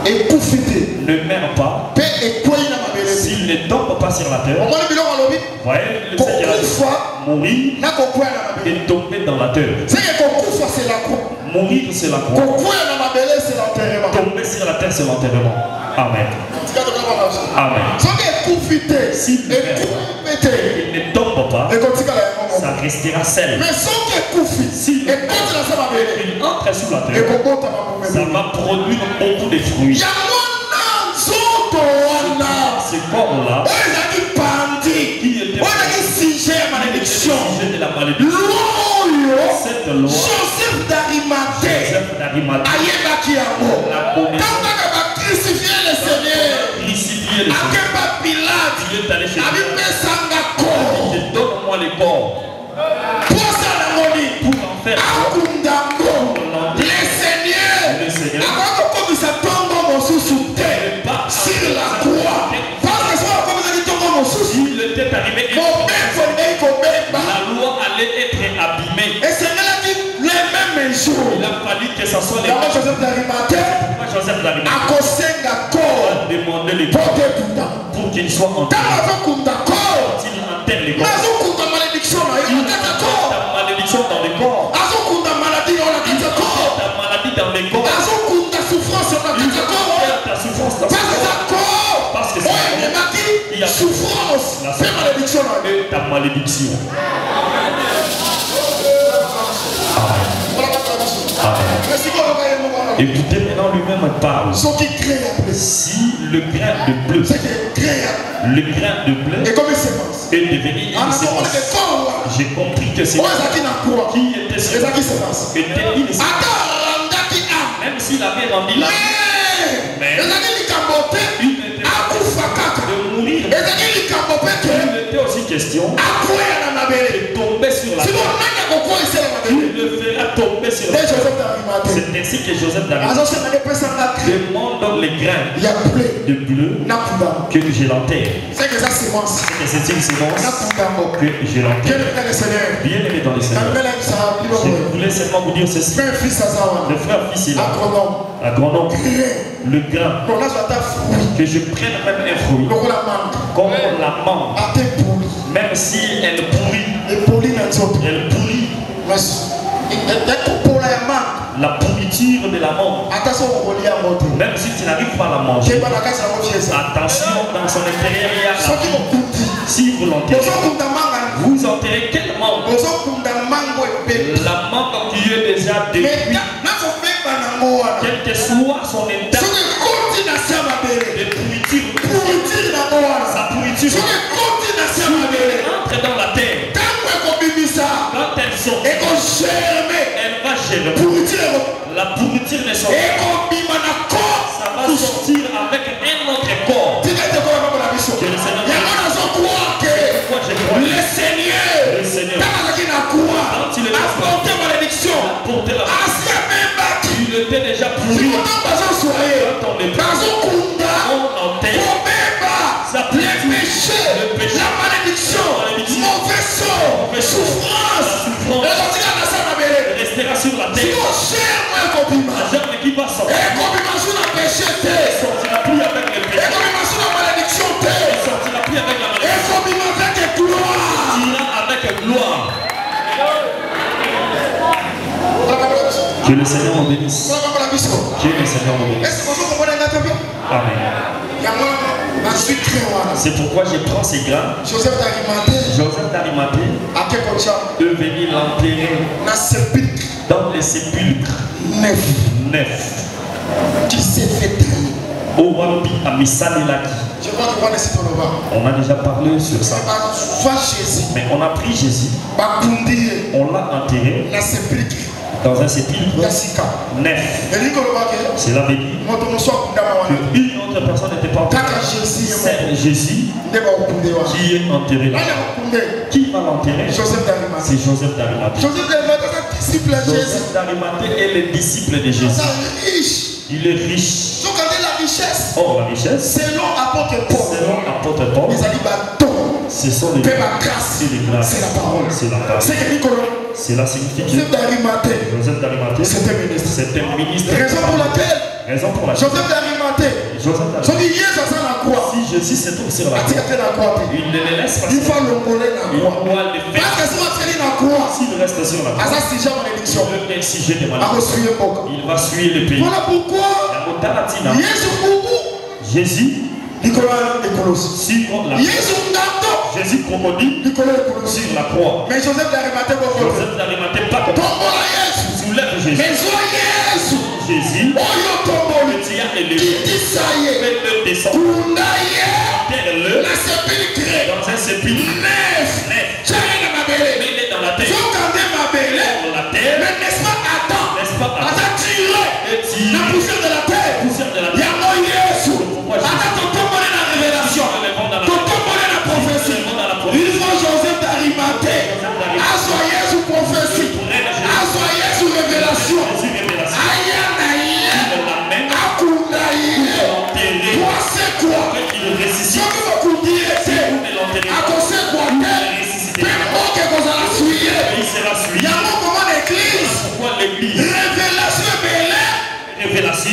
ekufi te ne meurt pas, mpe ekwei na mabele te, s'il ne tombe pas sur la terre, omoni biloko alobi voyez le Seigneur a dit, kokufa mourir na kokwea na mabele. et tomber dans la terre. seke kokufa c'est la croix, Mourir, c'est la croix. kokwea na mabele c'est l'enterrement. Tomber sur la terre, c'est l'enterrement. Amen. Tika tokala bana biso. Amen. soki ekufi te Si ekufi te il ne tombe pas, ekotikala yango ça moko. restera seul. mais soki ekufi Si ekotela se mabele il entre sous la terre, ekobotama ça momeme va produire beaucoup de fruits. yango na nzoto wana Ce corps-là, oyo ezalaki pandi qui était oyo ezalaki sujet ya malédiction La connaissance. Crucifier le Seigneur. Crucifier le Seigneur. Tu es allé chez lui. Donne-moi les corps. Pour en faire le Seigneur. Sur la croix. S'il était arrivé, la loi allait être abîmée. Et c'est là qui les mêmes jours. Il a fallu que ça soit les mêmes. Joseph d'Arimathée a demandé les corps pour qu'il soit enterré. Quand il enterre les corps, il malédiction dans les corps. Ta maladie dans les corps. Parce que il y a souffrance, c'est malédiction. Ta malédiction. Écoutez, maintenant lui-même parle. Si le grain de bleu, est devenu une sémence, j'ai compris que c'est qui était sémence. Même s'il avait rendu l'âme, mais il était de mourir. Il était aussi question de tomber sur la terre. Il le fera tomber sur la terre. C'est ainsi que Joseph d'Arimathée demande les grains de bleu que je l'enterre. C'est que c'est une sémence que je l'enterre. Bien aimé dans les Seigneur. Je voulais seulement vous dire ceci. Le frère fils est là. Agronome. Le grain. Que je prenne même un fruit. Comme la mangue. Même si elle pourrit. Elle pourrit. La pourriture de la mangue. Même si tu n'arrives pas à la manger. Attention, dans son intérieur, il y a la vie. Si vous l'enterrez, vous enterrez quelle mangue? La mangue qui est déjà détruite. Quel que soit son état de pourriture, sa pourriture entre dans la terre. Quand elles sont, elle va germer. La pourriture ne sort pas. Ça va sortir avec un autre corps. Que le Seigneur, quand il est apporté malédiction, il était déjà pourri. Quand on est on enterre sa péché, le péché, la malédiction, mauvais sort, souffrance, restera sur la terre. La germe qui va sortir ne sortira plus avec le péché. Ne sortira plus avec la malédiction. Sortira avec gloire. Que le Seigneur nous bénisse. Que le Seigneur nous bénisse. Amen. C'est pourquoi je prends ces grains. Joseph d'Arimathée est venu l'enterrer dans les sépulcres neufs qui s'est fait tailler. Au Wambi à Missalilaki. On a déjà parlé sur ça. Mais on a pris Jésus. On l'a enterré dans un sépulcre neuf. Cela veut dire qu'une autre personne n'était pas enterrée. C'est Jésus qui est enterré là. Qui va l'enterrer? C'est Joseph d'Arimathée. Joseph d'Arimathée est le disciple de Jésus. Il est riche. Oh, la richesse. Selon apôtre Paul. Ce sont les grâces. C'est la parole. Cela signifie que Joseph d'Arimathée c'était un ministre. Raison pour laquelle Joseph d'Arimathée. Si Jésus se trouve sur la croix, il ne le laisse pas. Il doit le faire. S'il reste sur la croix, il va exiger des malédictions. Il va suer le pays. Voilà pourquoi Jésus Jésus commandit sur la croix. Mais Joseph d'Arimathée pas comme ça. Soulève Jésus. Jésus, le tien est élevé. Faites-le descendre. Enterre-le dans un sépulcre neuf. Mets-le dans la terre. Dans la terre. N'est-ce pas? Et tire.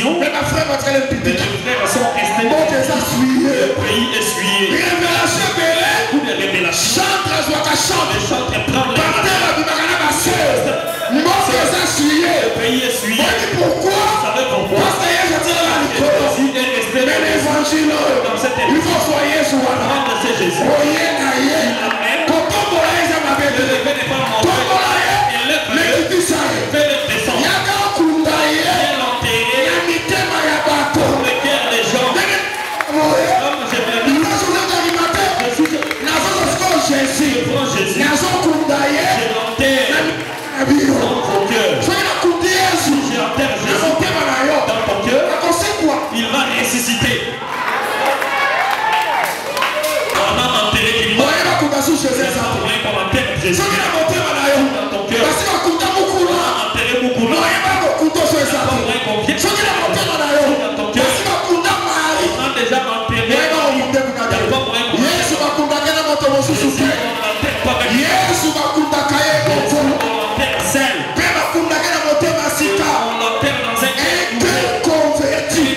révélation. Mais ma frère va traiter le Mais petit. les frères sont restés. Bon, que ça suit. Le pays est essuyé. Révélation belé. Beaucoup de révélations. Chantre, joie, qu'à chanter. Les chantres prennent les Partenaire révélations. du Magana, ma soeur. Bon, que ça suit. Le pays est essuyé. Moi, je dis pourquoi? Vous savez pourquoi? Parce que je tire la Jésus est resté mais l'évangile, dans cette il faut soigner sur moi. Prendre c'est Jésus. Oye, naye. Amen. Koto molaye, ça m'a Le fait. lever n'est pas Koto monté. molaye. Il lève Le le petit saye. fait le descendre. Yaga kundaye. Il l'enterré. Ya mitema ya bato. Le cœur des gens. Oye. Comme je me dis, Nazo d'Arimathée. Nazo d'Osco Jésus. je prends Jésus. Nazo kundaye. Je l'enterre Abio. dans ton cœur. Soyez la kundi Yesu. Je l'enterre Na Jésus motema na yo. dans ton cœur. Akose quoi? Il va ressusciter. On a enterré qu'il meurt. Oye la kundasu Jésus. On enterre Jésus Soki na motema na yo. dans ton cœur. Basi bakunda mukula. Enterré beaucoup là. Oye bako kundo so On esatu. va confier Soki na motema na yo. dans ton cœur. Basi bakunda mari. On a déjà enterré. Oye bakunde kunade. Yesu bakundaka na moto mosusu te. Yesu bakundaka ye moto. Mpe bakundaka na motema sika. Un cœur converti.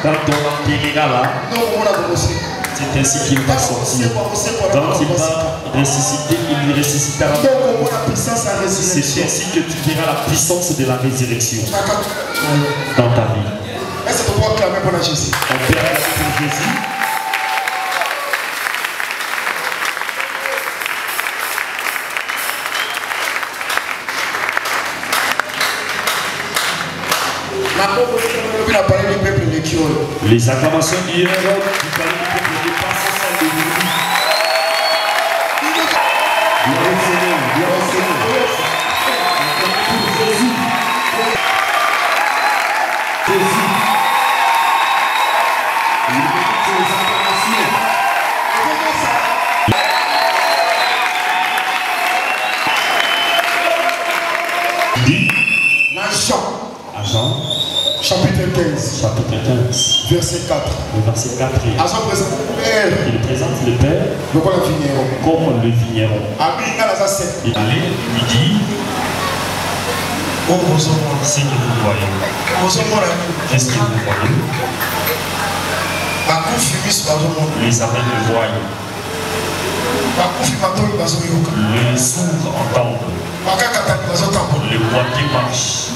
Quand on enterrera là, Non, on l'a commencé. c'est ainsi qu'il va sortir. Quand il va ressusciter, il ressuscitera. Donc on voit la puissance à C'est résurrection. ainsi que tu verras la puissance de la résurrection dans ta vie. Est-ce que tu peux acclamer pour la Jésus? On verra pour Jésus. La parole du peuple de Kiol. Les acclamations d'hier du palais du peuple de passe celle de Jésus. Gloire au Seigneur, gloire au Seigneur. Pour Jésus. Jésus. Il mérite ses acclamations. Dit Dans Jean, à Jean, chapitre 15, chapitre 15, verset 4. le verset 4. À son présent, Père, Il présente le Père le quoi la vigneron. comme le vigneron. Abinga la zase. Il allait lui dit, oh vos enfants, si vous voyez, qu'est-ce que vous voyez? Les aveugles voient, les sourds entendent, les boiteux marchent.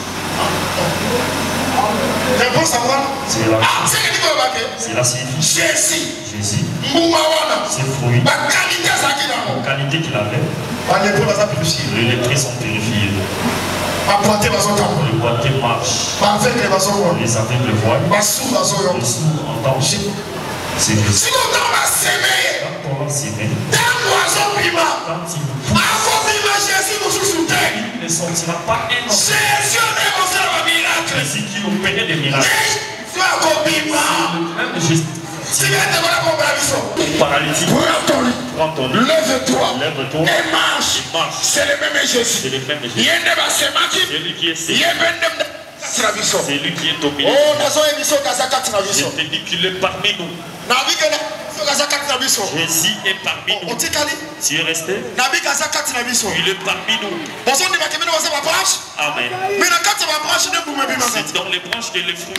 C'est la c'est la signifie. Jésus, ses fruits, la qualité qu'il avait, les lettrés sont purifiés, les boiteux marchent, les aveugles voient, les sourds entendent. C'est Jésus. Quand on va s'aimer, quand il il ne sortira pas un autre. Jésus qui opérait des miracles. Même Jésus. Paralytique. Prends ton lit. Lève-toi. Lève-toi. Et marche. Et marche. C'est le même Jésus. C'est le même Jésus. C'est lui qui est Seigneur. C'est lui qui est au milieu. Je te dis qu'il est parmi nous. Jésus est parmi nous. Tu es resté? Il est parmi nous. Amen. C'est dans les branches de les fruits.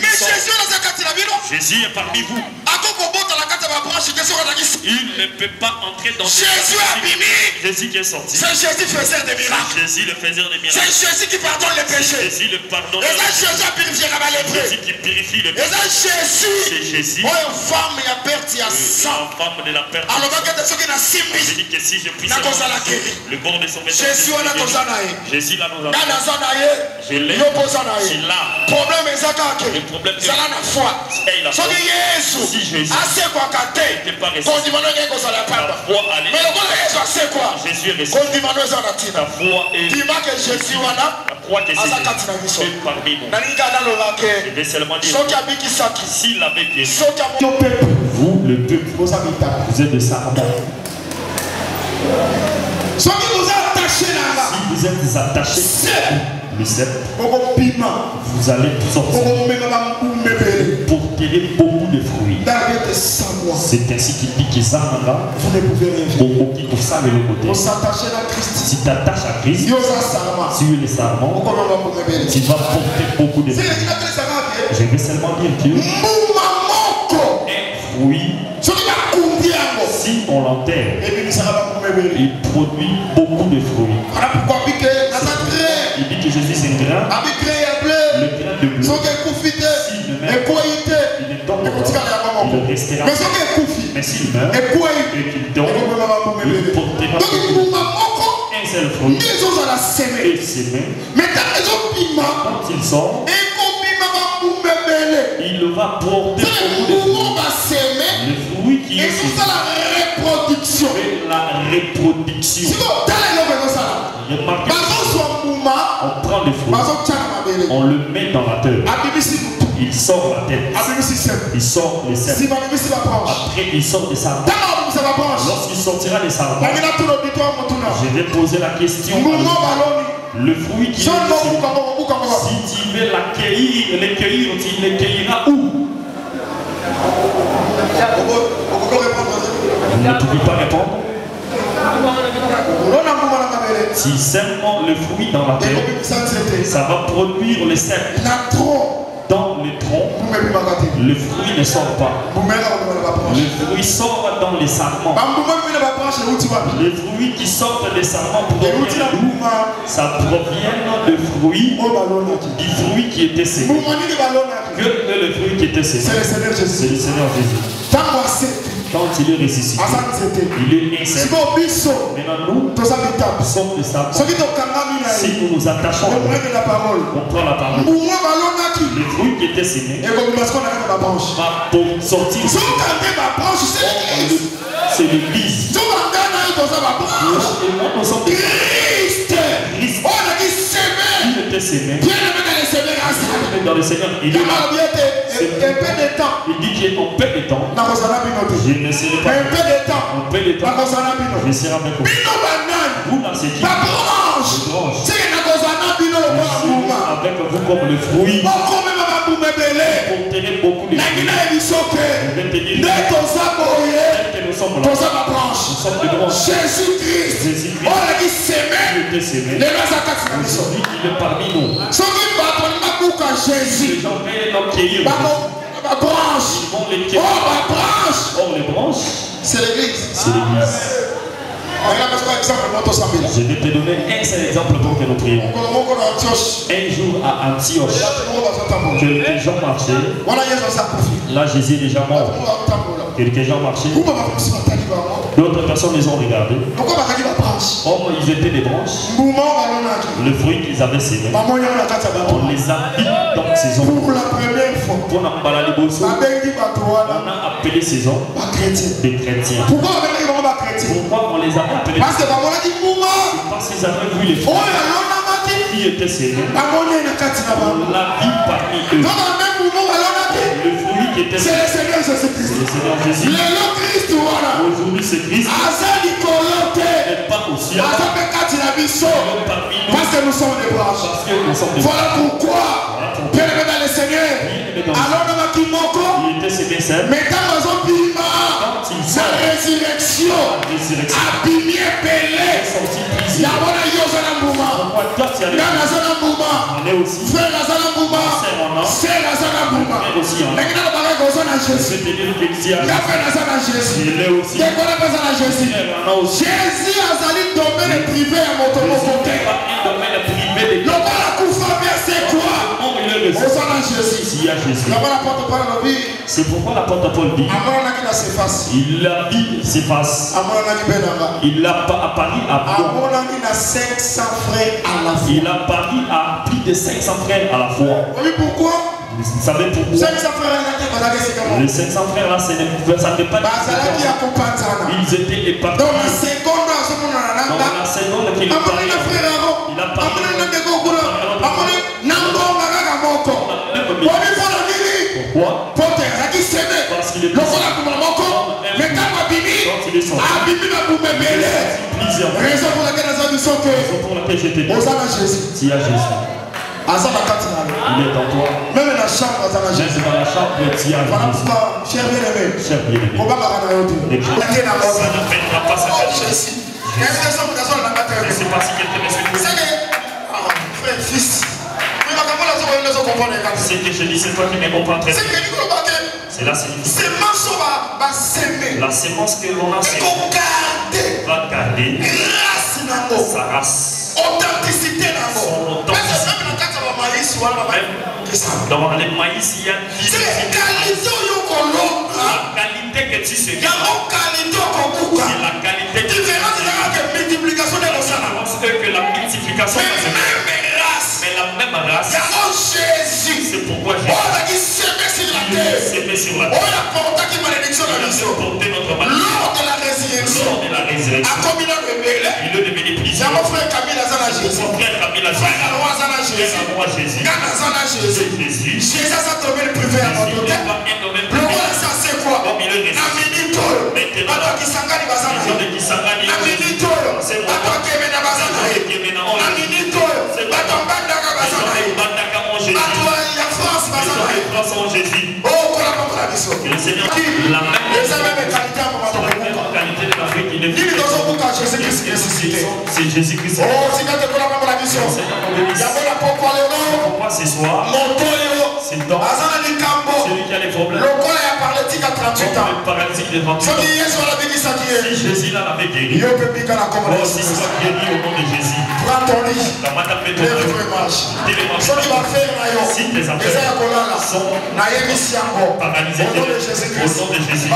Jésus est parmi vous. Il ne peut pas entrer dans Jésus qui est sorti. C'est Jésus faiseur des miracles. Jésus le faiseur des miracles. C'est Jésus qui pardonne les péchés. Jésus le pardonne. Et ça, Jésus a purifié la lépreux. Jésus qui purifie le Et ça, c'est Jésus. Jésus. Oh, une femme, il y a perte, il y a sang. La femme de la perte. Alors, regarde ce qui n'a Je simbi. dis que si je puisse Na kozala keli. le bord de son vêtement. Jésus, on a kozala naye. Jésus là nous a. Dans la zone ailleurs, Je l'ai. yo kozala Je naye. l'ai. Problème est ça kake. Le problème est- Zala na foi. Et il a Soki Si Yesu Jésus asekwaka te. n'était pas resté. Kondimano ngeke kozala La pamba. foi allait. Mais lokola Yesu asekwa. Jésus est resté. Kondimano eza na La ntina. foi est. Ndima ke Jésus wana La croix que aza kati na c'est biso. parmi nous. Nalingi naloba Je ke vais seulement dire. soki abikisaki. S'il avait guéri. Soki amo peuple. Vous, le peuple, Kozabita. vous êtes de Sarada. Soki vous attaché là. Si vous êtes attachés, le 7, Okopima. vous allez sortir Okomema bambu mebele. pour porterez beaucoup de fruits. C'est ainsi qu'il dit qu'ils vous ne pouvez rien faire. Si tu t'attaches à Christ, si tu es le serment, tu vas porter beaucoup de fruits. Je vais seulement dire que un fruit, si on l'enterre, il produit beaucoup de fruits. Il dit que Jésus c'est un grain, le grain de blé. S'il ne meurt, il ne tombe pas, il restera. Mais s'il meurt et qu'il tombe, il portera un seul fruit et s'aimer. Quand il sort, il va porter beaucoup de fruits. Le fruit qui est la reproduction. Remarquez, on prend le fruit, on le met dans la terre. Il sort la tête. Il sort les cercles. Après, il sort des sarments. Lorsqu'il sortira des sarments, je vais poser la question à le fruit qui est si tu veux l'accueillir, tu l'accueilleras où? Vous ne pouvez pas répondre. Si seulement le fruit dans la terre, ça va produire les cercles. Dans le tronc, le fruit ne sort pas. Le fruit sort dans les sarments. Les fruits qui sortent des sarments proviennent d'où? Ça provient de fruits, du fruit qui était sémé. Que le fruit qui était sémé? C'est le Seigneur Jésus. Quand il est ressuscité, il est inscrit. Maintenant, nous sommes des sables. Si nous nous attachons, on prend la parole. Le fruit qui était sémé va sortir. C'est l'Église. Et moi, nous sommes des Christ. Il était sémé. Dans le Seigneur, il est là. Il dit qu'il y a un peu de temps. Je ne serai pas. Un peu de temps. Je serai avec vous. Vous dans cette équipe. Avec vous comme le fruit. Vous porterez beaucoup de fruits. Je vais te dire que nous sommes là. Nous sommes des branches. Jésus-Christ. Il était sémé. Aujourd'hui, il est parmi nous. Les gens veulent l'accueillir. Ils vont l'accueillir. Or, les branches, c'est l'Église. Je vais te donner un seul exemple pour que nous prions. Un jour à Antioche, quelques gens marchaient. Là, Jésus est déjà mort. Quelques gens marchaient. D'autres personnes les ont regardés. Or, ils étaient des branches. Le fruit qu'ils avaient sémé, on les a mis dans ces hommes. Pour la première fois, on a appelé ces hommes des chrétiens. Pourquoi on les a appelés? Parce qu'ils avaient vu les fruits qui étaient sémés. On l'a vu parmi eux. Le fruit qui était sémé, c'est le Seigneur Jésus. Aujourd'hui, c'est Christ. Et pas aussi parmi nous. Parce que nous sommes des branches. Voilà pourquoi, bien aimé dans le Seigneur, alors il était sémé seul. mais quand la résurrection, abîmé, pelé, il y a Jésus a sali domaine privé à mon côté. C'est pourquoi l'apôtre Paul dit il a dit s'efface. Il a apparu à il a apparu à plus de 500 frères à la fois. Pourquoi? Vous savez pourquoi? 500 frères, les 500 frères là, ça n'est pas ils étaient éparpillés. Dans la seconde qu'il parlait, il a parlé. Pourquoi? Parce qu'il est raison pour laquelle je te dis, s'il y a Jésus. Il est en toi. Même dans la chambre, Même dans la chambre, tu as voilà pourquoi, cher bien-aimé, cher bien-aimé. on va Les gens, ça ne pètera pas cette oh, chose. Jésus. Je ne sais pas si quelqu'un me suit. C'est que, frère, fils, Ce que je dis, c'est toi qui me comprends très bien. C'est la signification. La sémence que l'on a sémée va garder sa race. Authenticité son authenticité. Dans les maïs, il y a la qualité que tu sais. C'est la qualité que tu sais. Que la multiplication mais la même race. C'est pourquoi Jésus s'aimait sur la terre. Il a porté notre maladie. Lors de la résurrection. Il est devenu prisonnier. Mon frère Camille a Jésus. Jésus. Jésus a trouvé le privé à mon côté. Le roi c'est quoi? Le Seigneur, la même qualité de la vie qui est c'est Jésus-Christ. Pourquoi ce soir, c'est le temps, celui qui a les problèmes, le paralytique de 38 ans. Si Jésus l'avait guéri, si soit guéri au nom de Jésus. Prends ton lit, lève-toi si tes affaires sont paralysées au nom de Jésus. Tes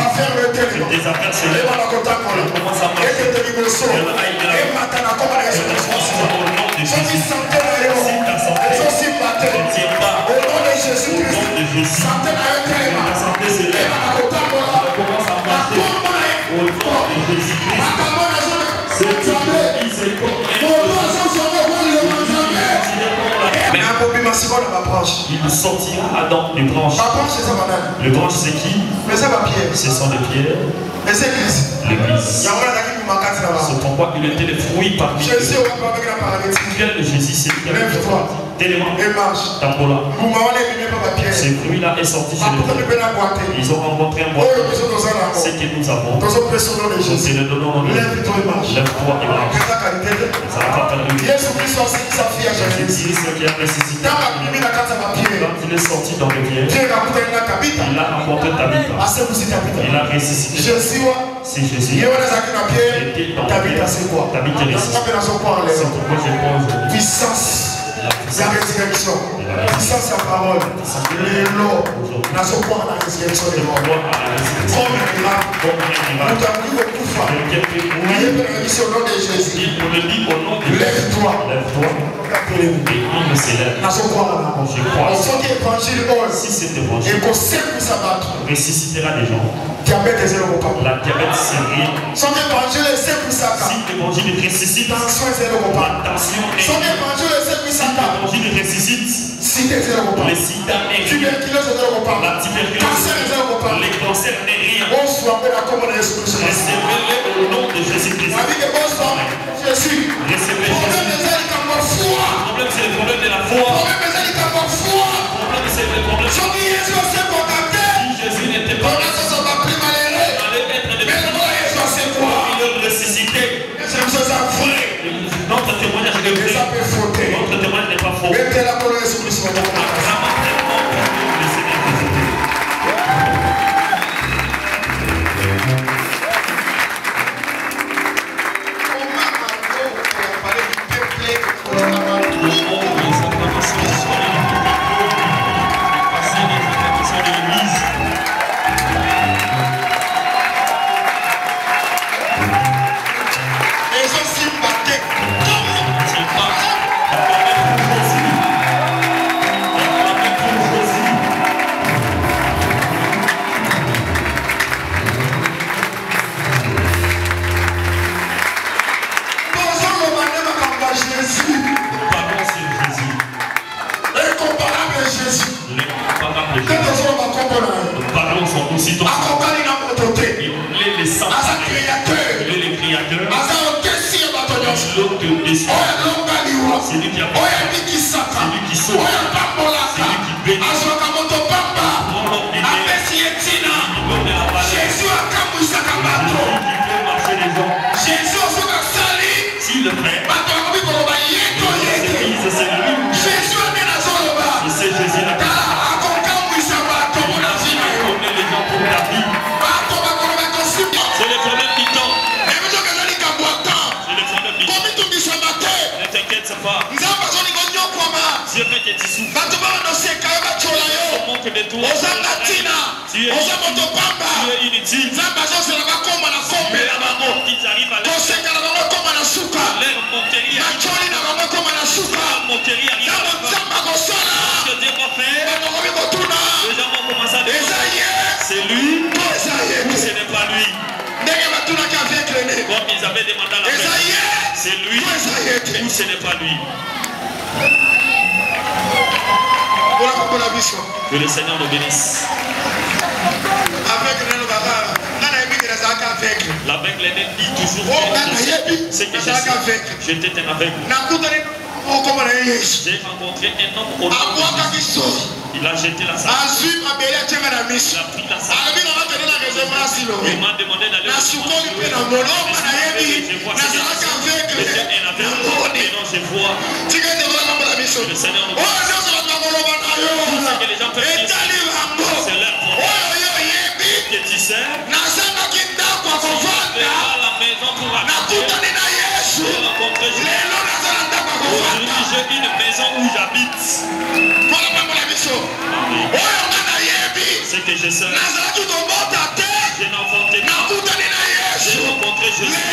affaires se lèvent. Commence à marcher. Au nom de Jésus. Si ta santé ne tient pas, au nom de Jésus. Ta santé se lève. Commence à marcher. Au nom de Jésus. C'est il nous sortira dans les branches. Les branches, c'est qui? Ce sont des pierres. L'église. C'est pourquoi il était les fruits parmi eux. Jésus, c'est qui avait tellement Tambola. Ces fruits-là est sorti chez eux. Ils ont rencontré un bois. Ce que nous avons, c'est le nom de lève-toi et marche. Ça va pas faire Jésus, ce qui a nécessité. Quand il est sorti dans le pierre, il a rencontré Tabitha. Il a ressuscité. C'est Jésus. Était dans le pierre. Tabitha est ressuscité. C'est pourquoi je pense puissance. La résurrection, puissance à parole, l'élo, n'a pas quoi la résurrection des morts. Comme un miracle, nous t'avons dit au Koufa, au nom de Jésus, lève-toi, et il ne s'élève. N'a pas quoi la parole. On sent que l'évangile si cet évangile et qu'on sait que ça va ressuscitera des gens. Diabète est zéro pas. La diabète c'est rien. Son évangile est c'est pour ça. Si l'évangile ressuscite, tension est zéro pas. Tension est. Son évangile est c'est pour ça. L'évangile ressuscite. Sida est zéro pas. Le sida n'est rien. Tuberculose est zéro pas. La tuberculose. Cancer est zéro pas. Les cancers n'est rien. On soit bien comme Jésus Christ. Recevez-le au nom de Jésus-Christ. La vie que bon soit Jésus. Recevez Jésus. Le problème c'est le problème de la foi. Le problème c'est le problème de la foi. Le problème c'est le problème. Si Jésus n'était pas là, ça va plus malheureux. Mais le roi Jésus c'est quoi? Il est ressuscité. C'est une chose vraie. Notre témoignage est vrai. Ça peut fauter. Notre témoignage n'est pas faux. Mettez la parole de Jésus Christ. l'autre déçu. C'est lui qui a c'est lui qui sauve. C'est lui qui bénit. S'il le fait, c'est lui. C'est Jésus la c'est le problème du temps. Ne t'inquiète pas. Dieu veut que tu souffres. On manque de toi. Tu es inutile. Ils arrivent à l'air. L'air moquerie arrive. La moquerie arrive. Ce que Dieu va faire, les gens vont commencer à dire c'est lui ou ce n'est pas lui. Comme ils avaient demandé à la paix, c'est lui ou ce n'est pas lui. Que le Seigneur nous bénisse. L'aveugle l'aîné dit toujours ce que j'étais un aveugle. J'ai rencontré un homme au nom de Jésus. Il a jeté la salle. Il a pris la salle. Il m'a demandé d'aller au j'étais un aveugle. Et non, je vois. Le Seigneur nous bénisse. Tout ce que les gens peuvent dire, c'est leur problème. Que tu sais, à la maison pour habiter. J'ai rencontré Jésus. Aujourd'hui, j'ai une maison où j'habite. C'est que je sais. J'ai n'enfanté pas. J'ai rencontré Jésus.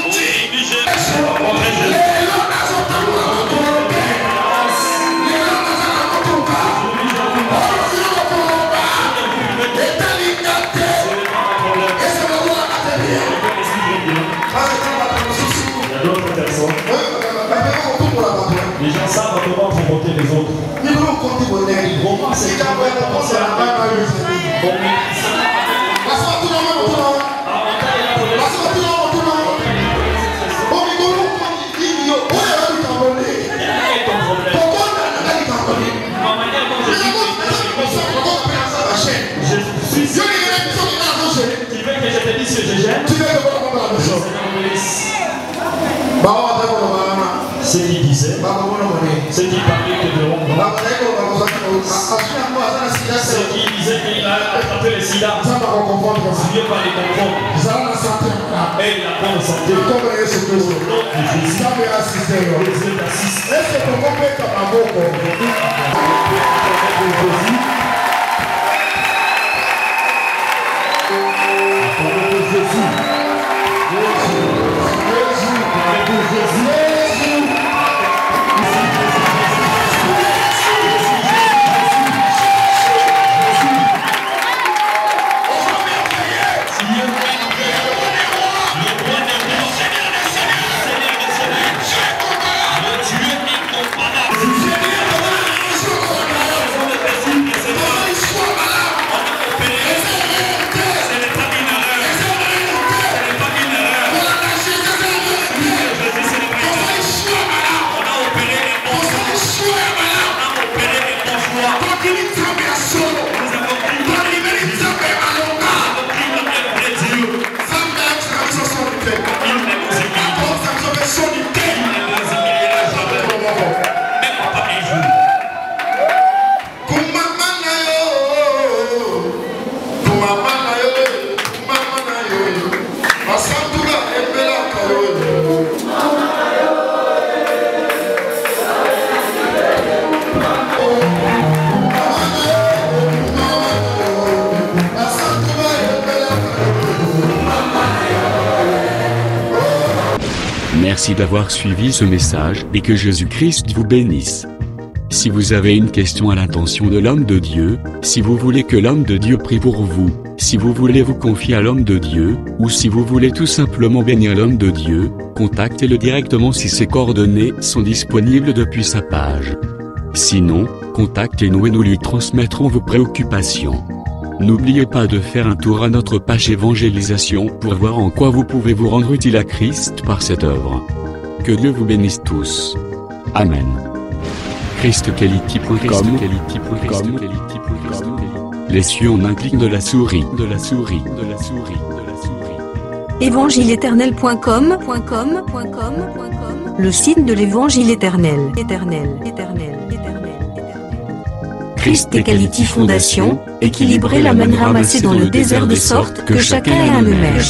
Aujourd'hui, j'ai rencontré Jésus. Les gens savent comment promoter les autres. Comment c'est commencer à ce qu'il disait, ce qu'il parlait que de honte, ce qu'il disait qu'il a attrapé le sida, Dieu va les comprendre, et il a bonne santé, au nom de Jésus, Merci d'avoir suivi ce message et que Jésus-Christ vous bénisse. Si vous avez une question à l'intention de l'homme de Dieu, si vous voulez que l'homme de Dieu prie pour vous, si vous voulez vous confier à l'homme de Dieu, ou si vous voulez tout simplement bénir l'homme de Dieu, contactez-le directement si ses coordonnées sont disponibles depuis sa page. Sinon, contactez-nous et nous lui transmettrons vos préoccupations. N'oubliez pas de faire un tour à notre page évangélisation pour voir en quoi vous pouvez vous rendre utile à Christ par cette œuvre. Que Dieu vous bénisse tous. Amen. ChristQuality.com. Les cieux en un clic de la souris. Évangile-éternel.com, le site de l'Évangile éternel. Christ et Quality Fondation, équilibrer la manne ramassée dans le désert de sorte que chacun ait un le maire.